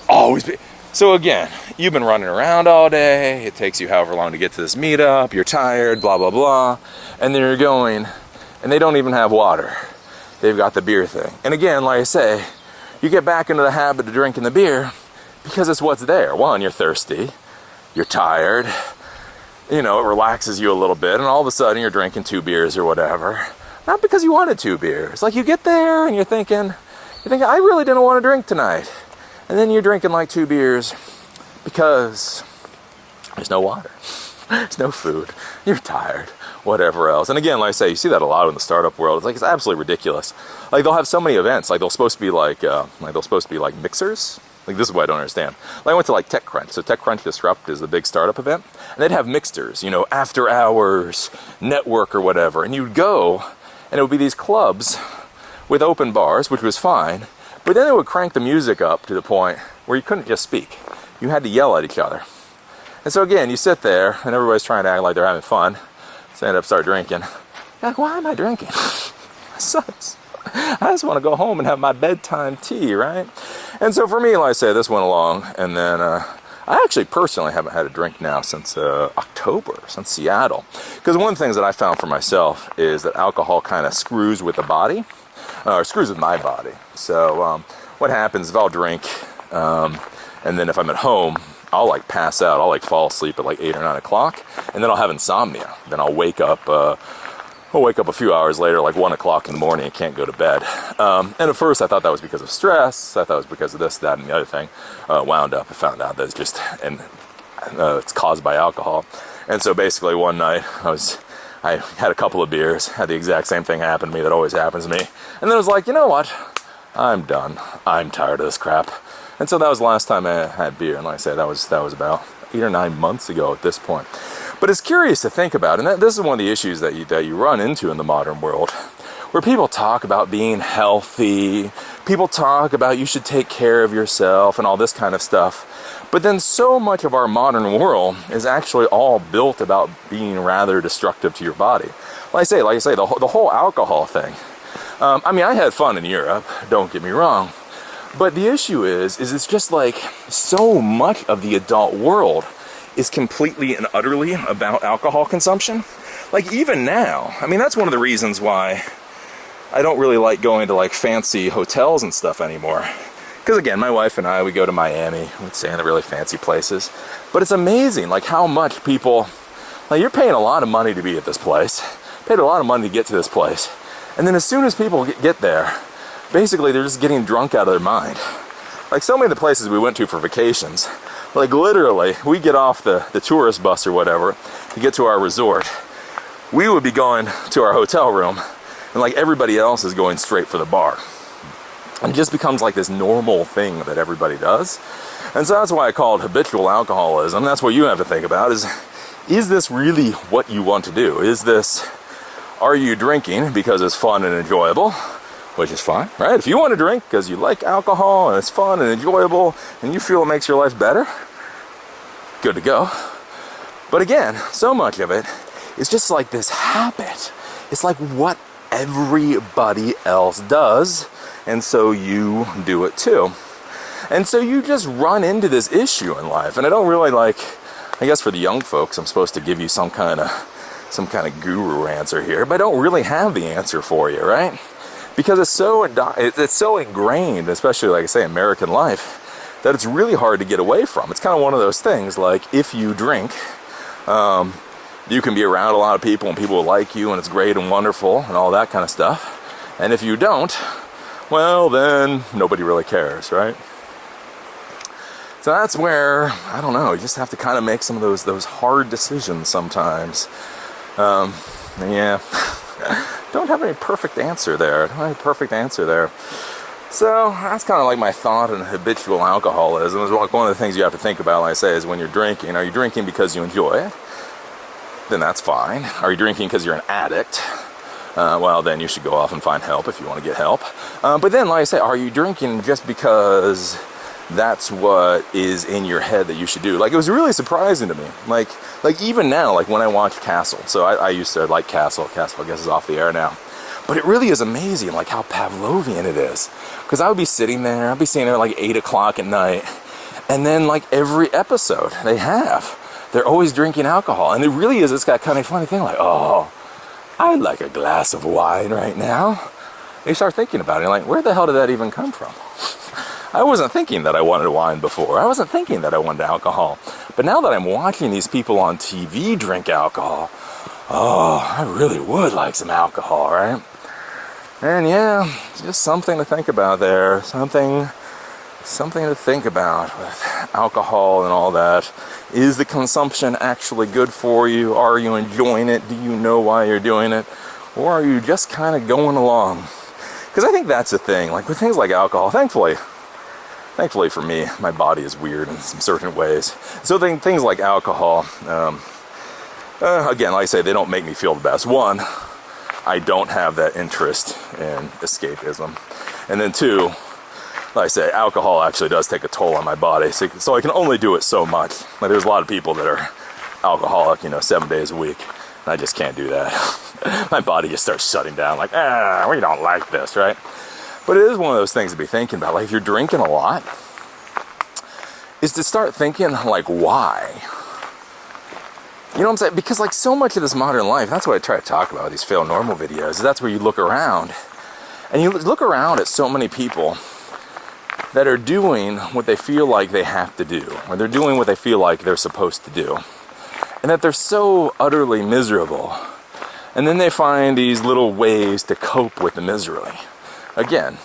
Always be. So again, you've been running around all day, it takes you however long to get to this meetup, you're tired, blah, blah, blah, and then you're going, and they don't even have water. They've got the beer thing. And again, like I say, you get back into the habit of drinking the beer because it's what's there. One, you're thirsty, you're tired, it relaxes you a little bit, and all of a sudden you're drinking 2 beers or whatever. Not because you wanted 2 beers. Like you get there and you're thinking, You think, I really didn't want to drink tonight. And then you're drinking like 2 beers because there's no water. There's no food. You're tired. Whatever else. And again, like I say, you see that a lot in the startup world. It's absolutely ridiculous. Like they'll have so many events. Like they'll supposed to be like mixers. Like this is what I don't understand. Like I went to like TechCrunch. So TechCrunch Disrupt is the big startup event. And they'd have mixers, you know, after hours, network or whatever. And you'd go and it would be these clubs with open bars, which was fine. But then they would crank the music up to the point where you couldn't just speak. You had to yell at each other. And so again, you sit there and everybody's trying to act like they're having fun. So I end up start drinking. You're like, why am I drinking? It sucks. I just want to go home and have my bedtime tea, right? And so for me, like I say, this went along. And then I actually personally haven't had a drink now since October, since Seattle. Because one of the things that I found for myself is that alcohol kind of screws with the body, or screws with my body. So what happens if I'll drink, and then if I'm at home, I'll like pass out. I'll like fall asleep at like 8 or 9 o'clock, and then I'll have insomnia. Then I'll wake up a few hours later, like 1 o'clock in the morning, and can't go to bed. And at first I thought that was because of stress. I thought it was because of this, that, and the other thing. Wound up and found out that it's just, it's caused by alcohol. And so basically one night I had a couple of beers, had the exact same thing happen to me that always happens to me. And then I was like, you know what? I'm done. I'm tired of this crap. And so that was the last time I had beer. And like I said, that was about 8 or 9 months ago at this point. But it's curious to think about, and this is one of the issues that you run into in the modern world, where people talk about being healthy, people talk about you should take care of yourself and all this kind of stuff. But then so much of our modern world is actually all built about being rather destructive to your body. Like I say, the whole alcohol thing. I mean, I had fun in Europe, don't get me wrong. But the issue is it's just like so much of the adult world is completely and utterly about alcohol consumption. Like even now, I mean, that's one of the reasons why I don't really like going to like fancy hotels and stuff anymore. Because again, my wife and I, we go to Miami, we'd stay in the really fancy places. But it's amazing like how much people, like you're paying a lot of money to be at this place, paid a lot of money to get to this place. And then as soon as people get there, basically they're just getting drunk out of their mind. Like so many of the places we went to for vacations, like literally we get off the tourist bus or whatever to get to our resort. We would be going to our hotel room and like everybody else is going straight for the bar. And it just becomes like this normal thing that everybody does. And so that's why I call it habitual alcoholism. That's what you have to think about is this really what you want to do? Are you drinking because it's fun and enjoyable? Which is fine, right? If you want to drink because you like alcohol and it's fun and enjoyable and you feel it makes your life better, good to go. But again, so much of it is just like this habit. It's like what everybody else does, and so you do it too. And so you just run into this issue in life. And I don't really I guess for the young folks, I'm supposed to give you some kind of guru answer here, but I don't really have the answer for you, right? Because it's so ingrained, especially like I say, American life, that it's really hard to get away from. It's kind of one of those things, like if you drink, you can be around a lot of people and people will like you and it's great and wonderful and all that kind of stuff. And if you don't, well, then nobody really cares, right? So that's where, I don't know, you just have to kind of make some of those hard decisions sometimes. Yeah. Don't have any perfect answer there. So that's kind of like my thought on habitual alcoholism. Is like one of the things you have to think about, like I say, is when you're drinking, are you drinking because you enjoy it? Then that's fine. Are you drinking because you're an addict? Well, then you should go off and find help if you want to get help. But then, like I say, are you drinking just because that's what is in your head that you should do? Like, it was really surprising to me. Like even now, like when I watch Castle. So I used to like Castle. Castle, I guess, is off the air now. But it really is amazing, like how Pavlovian it is. Because I would be sitting there, I'd be sitting there like 8 o'clock at night. And then like every episode they're always drinking alcohol. And it really is this kind of funny thing, like, oh, I'd like a glass of wine right now. And you start thinking about it, and like, where the hell did that even come from? I wasn't thinking that I wanted wine before. I wasn't thinking that I wanted alcohol. But now that I'm watching these people on TV drink alcohol, oh, I really would like some alcohol, right? And yeah, just something to think about there. Something to think about with alcohol and all that. Is the consumption actually good for you? Are you enjoying it? Do you know why you're doing it? Or are you just kind of going along? Because I think that's the thing. Like with things like alcohol, thankfully for me, my body is weird in some certain ways. So things like alcohol, again, like I say, they don't make me feel the best. One, I don't have that interest in escapism. And then two, like I say, alcohol actually does take a toll on my body. So I can only do it so much. Like there's a lot of people that are alcoholic, 7 days a week. And I just can't do that. My body just starts shutting down like, we don't like this, right? But it is one of those things to be thinking about. Like if you're drinking a lot, is to start thinking like, why? You know what I'm saying? Because like so much of this modern life, that's what I try to talk about with these fail normal videos, is that's where you look around. And you look around at so many people that are doing what they feel like they have to do, or they're doing what they feel like they're supposed to do. And that they're so utterly miserable. And then they find these little ways to cope with the misery. Again,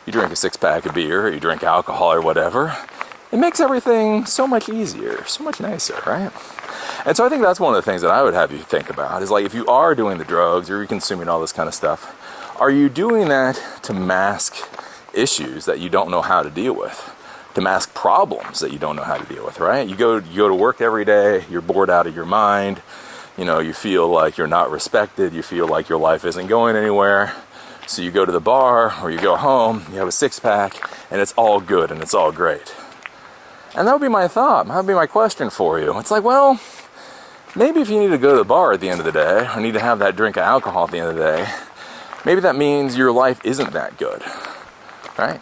you drink a 6-pack of beer, or you drink alcohol or whatever, it makes everything so much easier, so much nicer, right? And so I think that's one of the things that I would have you think about, is like if you are doing the drugs, or you're consuming all this kind of stuff, are you doing that to mask issues that you don't know how to deal with? To mask problems that you don't know how to deal with, right? You go to work every day, you're bored out of your mind, you feel like you're not respected, you feel like your life isn't going anywhere. So you go to the bar or you go home, you have a 6-pack, and it's all good and it's all great. And that would be my thought, that would be my question for you. It's like, well, maybe if you need to go to the bar at the end of the day, or need to have that drink of alcohol at the end of the day, maybe that means your life isn't that good, right?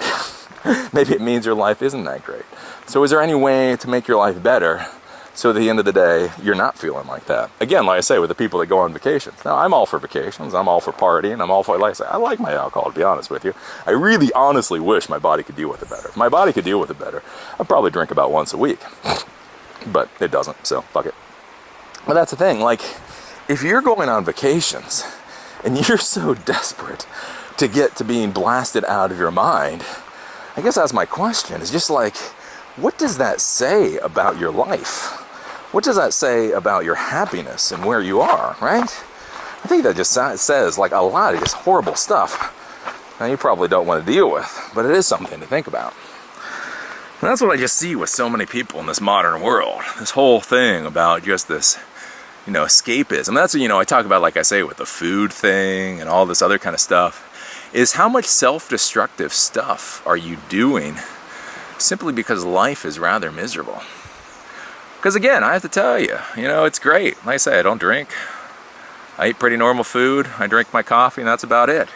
Maybe it means your life isn't that great. So is there any way to make your life better so at the end of the day, you're not feeling like that? Again, like I say, with the people that go on vacations. Now, I'm all for vacations. I'm all for partying. I'm all for, like I say, I like my alcohol, to be honest with you. I really honestly wish my body could deal with it better. If my body could deal with it better, I'd probably drink about once a week. But it doesn't, so fuck it. But that's the thing, like, if you're going on vacations and you're so desperate to get to being blasted out of your mind, I guess that's my question, is just like, what does that say about your life? What does that say about your happiness and where you are, right? I think that just says like a lot of just horrible stuff that you probably don't want to deal with, but it is something to think about. And that's what I just see with so many people in this modern world. This whole thing about just this, escapism. That's what, I talk about, like I say, with the food thing and all this other kind of stuff, is how much self-destructive stuff are you doing simply because life is rather miserable? Because again, I have to tell you, it's great. Like I say, I don't drink. I eat pretty normal food. I drink my coffee, and that's about it.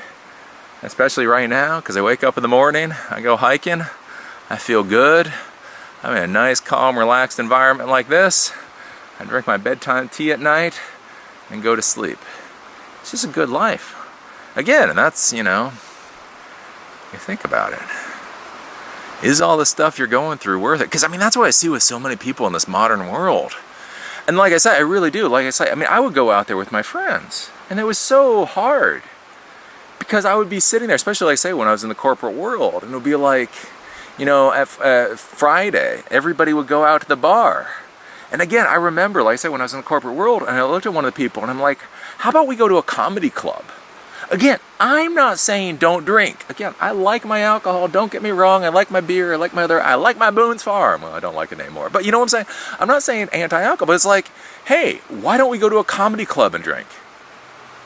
Especially right now, because I wake up in the morning, I go hiking, I feel good. I'm in a nice, calm, relaxed environment like this. I drink my bedtime tea at night and go to sleep. It's just a good life. Again, and that's, you think about it. Is all the stuff you're going through worth it? Because, that's what I see with so many people in this modern world. And like I said, I really do. Like I say, I would go out there with my friends. And it was so hard. Because I would be sitting there, especially like I say, when I was in the corporate world. And it would be like, at Friday, everybody would go out to the bar. And again, I remember, like I said, when I was in the corporate world, and I looked at one of the people, and I'm like, how about we go to a comedy club? Again, I'm not saying don't drink. Again, I like my alcohol, don't get me wrong. I like my beer, I like my Boone's Farm. Well, I don't like it anymore. But you know what I'm saying? I'm not saying anti-alcohol, but it's like, hey, why don't we go to a comedy club and drink?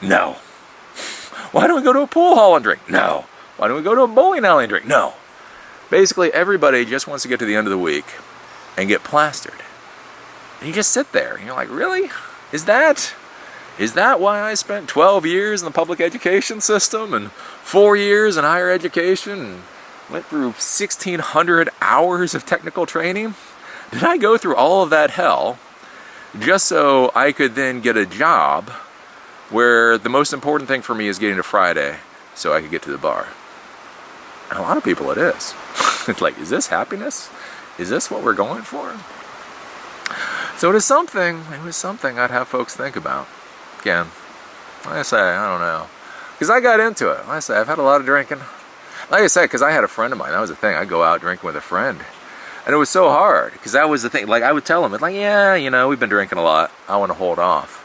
No. Why don't we go to a pool hall and drink? No. Why don't we go to a bowling alley and drink? No. Basically, everybody just wants to get to the end of the week and get plastered. And you just sit there, and you're like, really? Is that why I spent 12 years in the public education system and 4 years in higher education and went through 1,600 hours of technical training? Did I go through all of that hell just so I could then get a job where the most important thing for me is getting to Friday so I could get to the bar? And a lot of people it is. It's like, is this happiness? Is this what we're going for? So it was something I'd have folks think about. Again, like I say, I don't know. Because I got into it. Like I say, I've had a lot of drinking. Like I said, because I had a friend of mine. That was the thing. I'd go out drinking with a friend. And it was so hard. Because that was the thing. Like, I would tell him, like, yeah, you know, we've been drinking a lot. I want to hold off.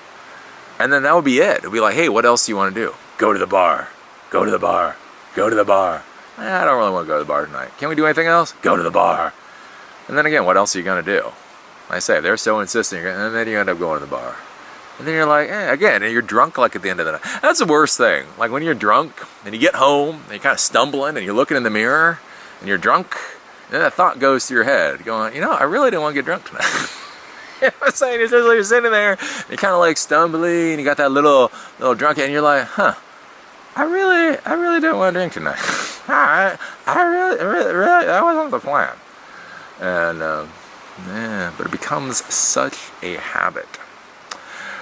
And then that would be it. It would be like, hey, what else do you want to do? Go to the bar. Go to the bar. Go to the bar. I don't really want to go to the bar tonight. Can we do anything else? Go to the bar. And then again, what else are you going to do? Like I say, they're so insistent, and then you end up going to the bar. And then you're like, again, and you're drunk like at the end of the night. That's the worst thing. Like when you're drunk, and you get home, and you're kind of stumbling, and you're looking in the mirror, and you're drunk, and then that thought goes through your head, going, you know, I really didn't want to get drunk tonight. You know what I'm saying? You're sitting there, and you're kind of like stumbly, and you got that little drunk, and you're like, huh, I really didn't want to drink tonight. I really, that wasn't the plan. And, but it becomes such a habit.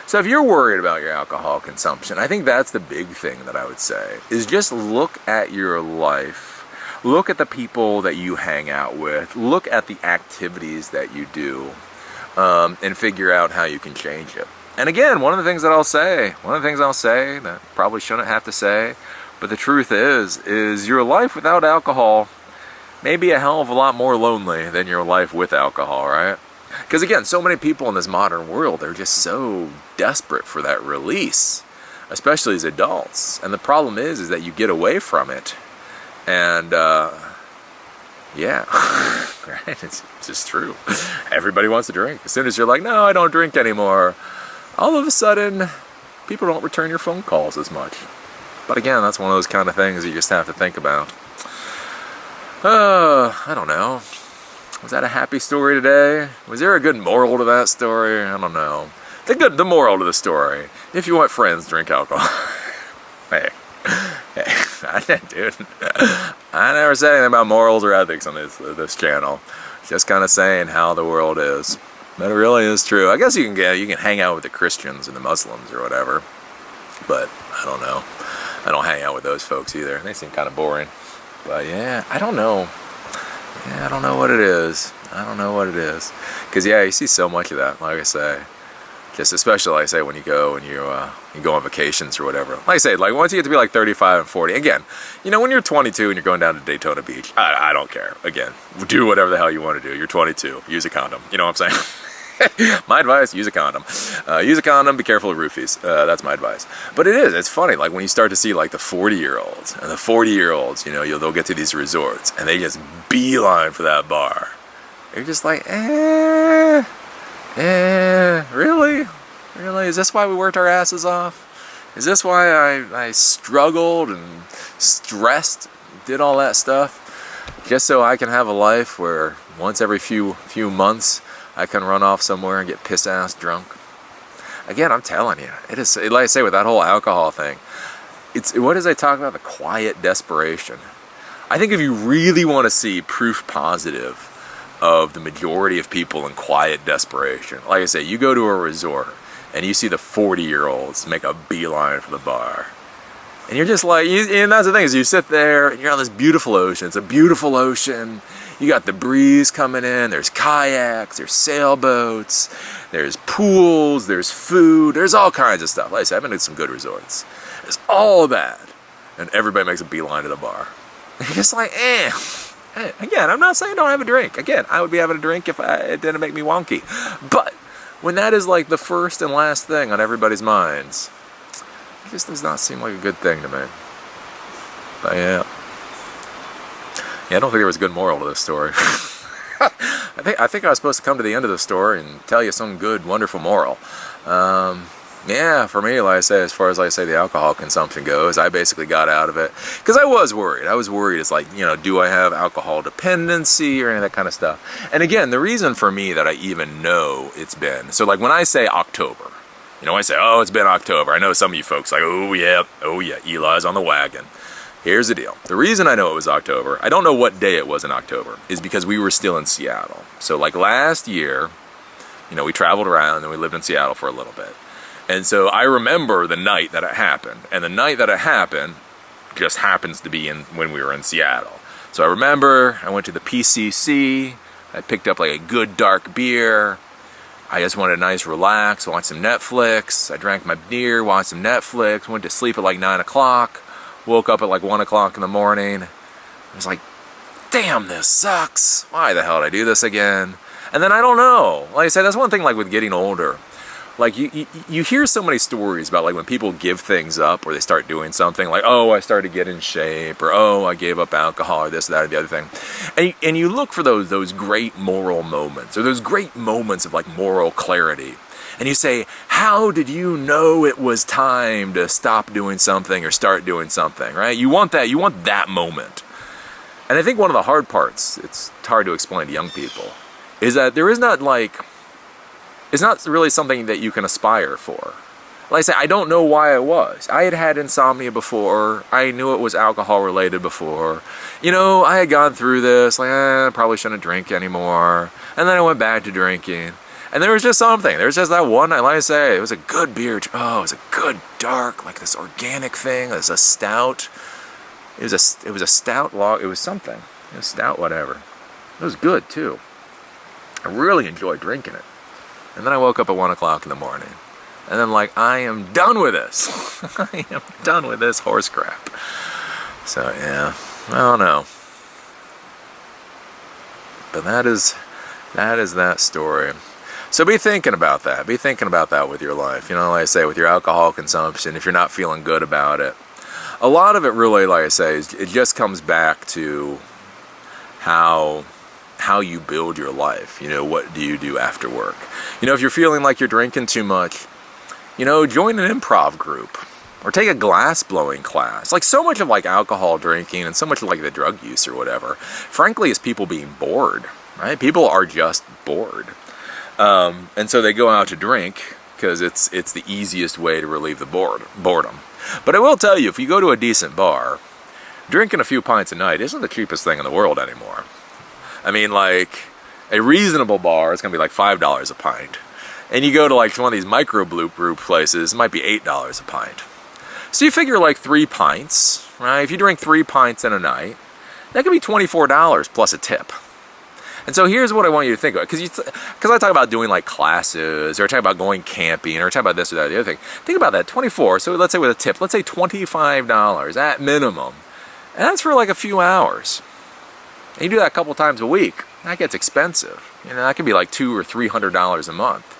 So if you're worried about your alcohol consumption, I think that's the big thing that I would say, is just look at your life, look at the people that you hang out with, look at the activities that you do, and figure out how you can change it. And again, one of the things I'll say that probably shouldn't have to say, but the truth is your life without alcohol may be a hell of a lot more lonely than your life with alcohol, right? Because again, so many people in this modern world, they're just so desperate for that release, especially as adults. And the problem is that you get away from it. And, yeah, right? It's just true. Everybody wants to drink. As soon as you're like, no, I don't drink anymore, all of a sudden, people don't return your phone calls as much. But again, that's one of those kind of things you just have to think about. I don't know. Was that a happy story today? Was there a good moral to that story? I don't know. The moral to the story: if you want friends, drink alcohol. hey, dude. I never said anything about morals or ethics on this channel. Just kind of saying how the world is. But it really is true. I guess you can hang out with the Christians and the Muslims or whatever. But I don't know. I don't hang out with those folks either. They seem kind of boring. But yeah, I don't know. Yeah, I don't know what it is. Because yeah, you see so much of that, like I say. Just especially, like I say, when you go and you go on vacations or whatever. Like I say, like once you get to be like 35 and 40, again, you know, when you're 22 and you're going down to Daytona Beach, I don't care. Again, do whatever the hell you want to do. You're 22. Use a condom. You know what I'm saying? My advice, use a condom. Use a condom, be careful of roofies. That's my advice. But it's funny, like when you start to see like the 40-year-olds, and the 40-year-olds, you know, they'll get to these resorts, and they just beeline for that bar. You're just like, really? Really? Is this why we worked our asses off? Is this why I struggled and stressed, did all that stuff? Just so I can have a life where once every few months, I can run off somewhere and get piss-ass drunk. Again, I'm telling you, it is, like I say, with that whole alcohol thing, what does I talk about? The quiet desperation. I think if you really want to see proof positive of the majority of people in quiet desperation, like I say, you go to a resort and you see the 40-year-olds make a beeline for the bar. And you're just like, and that's the thing, is you sit there and you're on this beautiful ocean. It's a beautiful ocean. You got the breeze coming in, there's kayaks, there's sailboats, there's pools, there's food, there's all kinds of stuff. Like I said, I've been to some good resorts. There's all that. And everybody makes a beeline to the bar. And you're just like, Again, I'm not saying don't have a drink. Again, I would be having a drink if it didn't make me wonky. But when that is like the first and last thing on everybody's minds, it just does not seem like a good thing to me. But yeah. Yeah, I don't think there was a good moral to this story. I think I was supposed to come to the end of the story and tell you some good, wonderful moral. Yeah, for me, like I say, as far as, like I say, the alcohol consumption goes, I basically got out of it. Because I was worried. It's like, you know, do I have alcohol dependency or any of that kind of stuff? And again, the reason for me that I even know it's been, so like when I say October, you know, I say, oh, it's been October. I know some of you folks like, oh yeah, Eli's on the wagon. Here's the deal. The reason I know it was October, I don't know what day it was in October, is because we were still in Seattle. So like last year, you know, we traveled around and we lived in Seattle for a little bit. And so I remember the night that it happened. And the night that it happened just happens to be when we were in Seattle. So I remember I went to the PCC. I picked up like a good dark beer. I just wanted a nice relax, watch some Netflix. I drank my beer, watched some Netflix, went to sleep at like 9 o'clock. woke up at like 1 o'clock in the morning. I was like, damn, this sucks. Why the hell did I do this again? And then I don't know. Like I said, that's one thing like with getting older. Like you hear so many stories about like when people give things up or they start doing something like, oh, I started to get in shape, or oh, I gave up alcohol, or this, that, or the other thing. And you look for those great moral moments, or those great moments of like moral clarity. And you say, how did you know it was time to stop doing something or start doing something, right? You want that moment. And I think one of the hard parts, it's hard to explain to young people, is that there is not like, it's not really something that you can aspire for. Like I say, I don't know why it was. I had insomnia before. I knew it was alcohol related before. You know, I had gone through this, like, I probably shouldn't drink anymore. And then I went back to drinking. And there was just something. There was just that one night, like I say, it was a good beer. Oh, it was a good dark, like this organic thing. It was a stout. It was a stout log. It was something. It was stout, whatever. It was good too. I really enjoyed drinking it. And then I woke up at 1 o'clock in the morning. And I'm like, I am done with this. I am done with this horse crap. So yeah, I don't know. But that is that story. So be thinking about that. Be thinking about that with your life. You know, like I say, with your alcohol consumption, if you're not feeling good about it. A lot of it really, like I say, it just comes back to how you build your life. You know, what do you do after work? You know, if you're feeling like you're drinking too much, you know, join an improv group or take a glass blowing class. Like so much of like alcohol drinking and so much of like the drug use or whatever, frankly, is people being bored, right? People are just bored. And so they go out to drink because it's the easiest way to relieve the boredom. But I will tell you, if you go to a decent bar, drinking a few pints a night isn't the cheapest thing in the world anymore. I mean, like, a reasonable bar is going to be like $5 a pint. And you go to like one of these micro brew places, it might be $8 a pint. So you figure like 3 pints, right? If you drink 3 pints in a night, that could be $24 plus a tip. And so here's what I want you to think about, because I talk about doing like classes, or I talk about going camping, or I talk about this or that, the other thing. Think about that, 24, so let's say with a tip, let's say $25 at minimum. And that's for like a few hours. And you do that a couple times a week, that gets expensive. You know, that could be like $200 or $300 a month.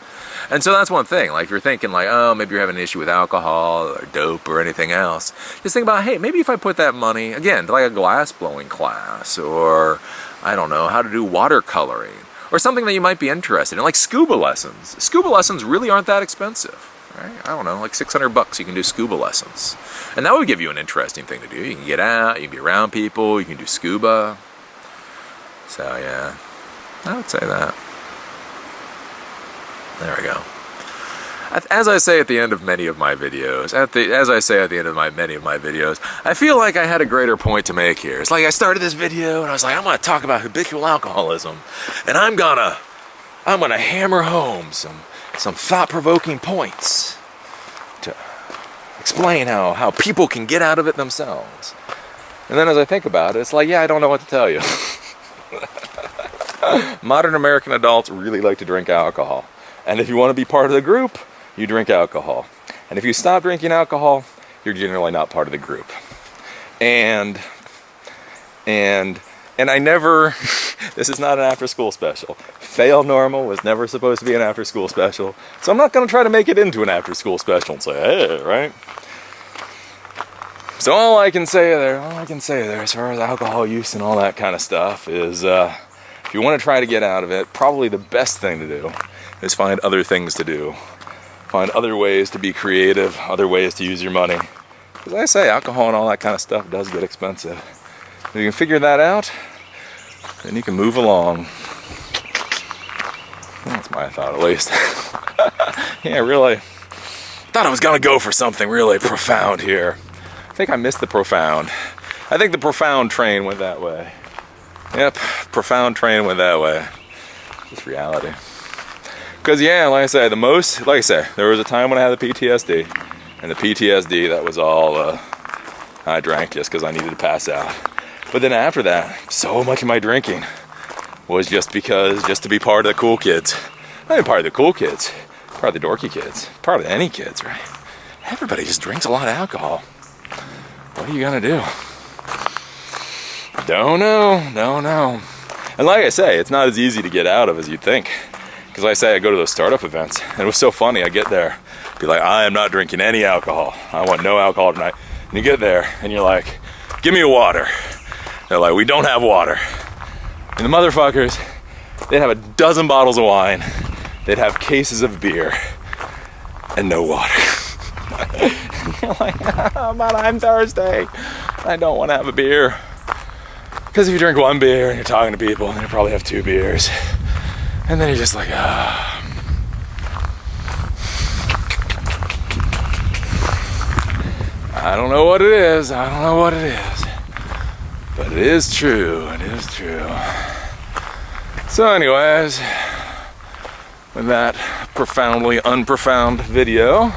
And so that's one thing, like if you're thinking like, oh, maybe you're having an issue with alcohol or dope or anything else, just think about, hey, maybe if I put that money, again, to like a glass blowing class, or I don't know, how to do watercoloring, or something that you might be interested in, like scuba lessons. Scuba lessons really aren't that expensive, right? I don't know, like $600 you can do scuba lessons. And that would give you an interesting thing to do. You can get out, you can be around people, you can do scuba. So yeah, I would say that. There we go. As I say at the end of many of my videos, I feel like I had a greater point to make here. It's like I started this video and I was like, I'm going to talk about habitual alcoholism, and I'm gonna hammer home some thought-provoking points to explain how people can get out of it themselves. And then as I think about it, it's like, yeah, I don't know what to tell you. Modern American adults really like to drink alcohol. And if you want to be part of the group, you drink alcohol. And if you stop drinking alcohol, you're generally not part of the group. And I never, this is not an after-school special. Fail Normal was never supposed to be an after-school special. So I'm not going to try to make it into an after-school special and say, hey, right? So all I can say there as far as alcohol use and all that kind of stuff is, if you want to try to get out of it, probably the best thing to do is find other things to do. Find other ways to be creative, other ways to use your money. Because I say, alcohol and all that kind of stuff does get expensive. If you can figure that out, then you can move along. That's my thought, at least. Yeah, really. Thought I was going to go for something really profound here. I think I missed the profound. I think the profound train went that way. Yep, profound train went that way. Just reality. Because yeah, like I said, there was a time when I had the PTSD. And the PTSD, that was all, I drank just because I needed to pass out. But then after that, so much of my drinking was just to be part of the cool kids. Not even part of the cool kids, part of the dorky kids, part of any kids, right? Everybody just drinks a lot of alcohol. what are you gonna do? Don't know. And like I say, it's not as easy to get out of as you'd think. Because like I say, I go to those startup events, and it was so funny. I get there, be like, I am not drinking any alcohol. I want no alcohol tonight. And you get there, and you're like, give me a water. They're like, we don't have water. And the motherfuckers, they'd have a dozen bottles of wine. They'd have cases of beer, and no water. You're like, but I'm thirsty. I don't want to have a beer. Because if you drink one beer and you're talking to people, then you probably have 2 beers. And then you're just like, ah. I don't know what it is. But it is true. So anyways, with that profoundly unprofound video,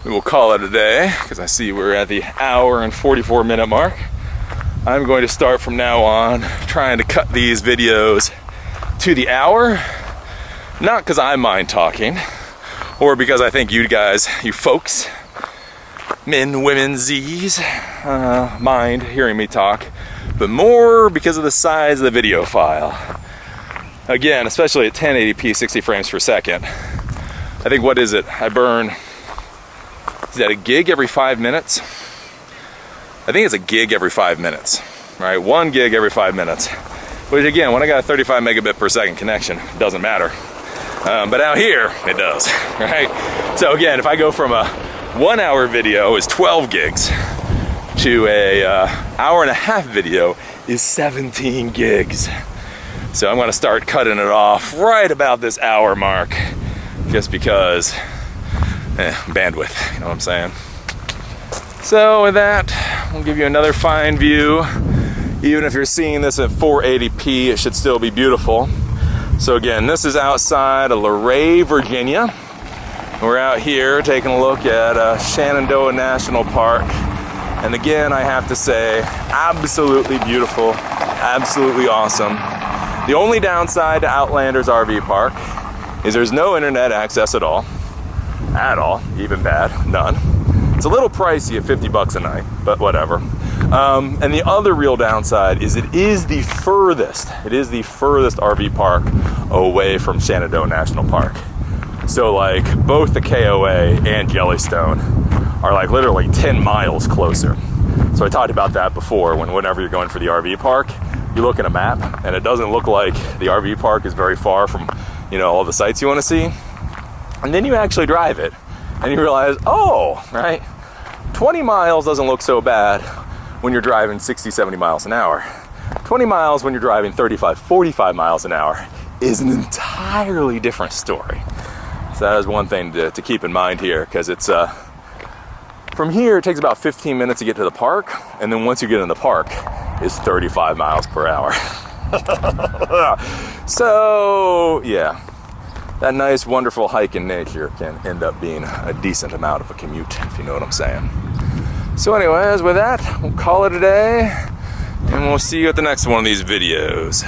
we will call it a day, because I see we're at the hour and 44 minute mark. I'm going to start from now on trying to cut these videos to the hour, not because I mind talking, or because I think you guys, you folks, men, women, Z's, mind hearing me talk, but more because of the size of the video file. Again, especially at 1080p, 60 frames per second. I think, what is it? I burn, is that a gig every 5 minutes? I think it's a gig every 5 minutes, right? 1 gig every 5 minutes. Which again, when I got a 35 megabit per second connection, it doesn't matter. But out here, it does, right? So again, if I go from a 1 hour video is 12 gigs to a hour and a half video is 17 gigs. So I'm gonna start cutting it off right about this hour mark, just because bandwidth, you know what I'm saying? So with that, we'll give you another fine view. Even if you're seeing this at 480p, it should still be beautiful. So again, this is outside of Luray, Virginia. We're out here taking a look at Shenandoah National Park. And again, I have to say, absolutely beautiful, absolutely awesome. The only downside to Outlander's RV Park is there's no internet access at all, even bad, none. It's a little pricey at $50 a night, but whatever. And the other real downside is it is the furthest RV park away from Shenandoah National Park. So like both the KOA and Jellystone are like literally 10 miles closer. So I talked about that before, whenever you're going for the RV park, you look at a map and it doesn't look like the RV park is very far from, you know, all the sites you want to see. And then you actually drive it and you realize, oh, right, 20 miles doesn't look so bad when you're driving 60, 70 miles an hour. 20 miles when you're driving 35, 45 miles an hour is an entirely different story. So that is one thing to keep in mind here, because it's from here it takes about 15 minutes to get to the park, and then once you get in the park, it's 35 miles per hour. So yeah, that nice, wonderful hike in nature can end up being a decent amount of a commute, if you know what I'm saying. So anyways, with that, we'll call it a day, and we'll see you at the next one of these videos.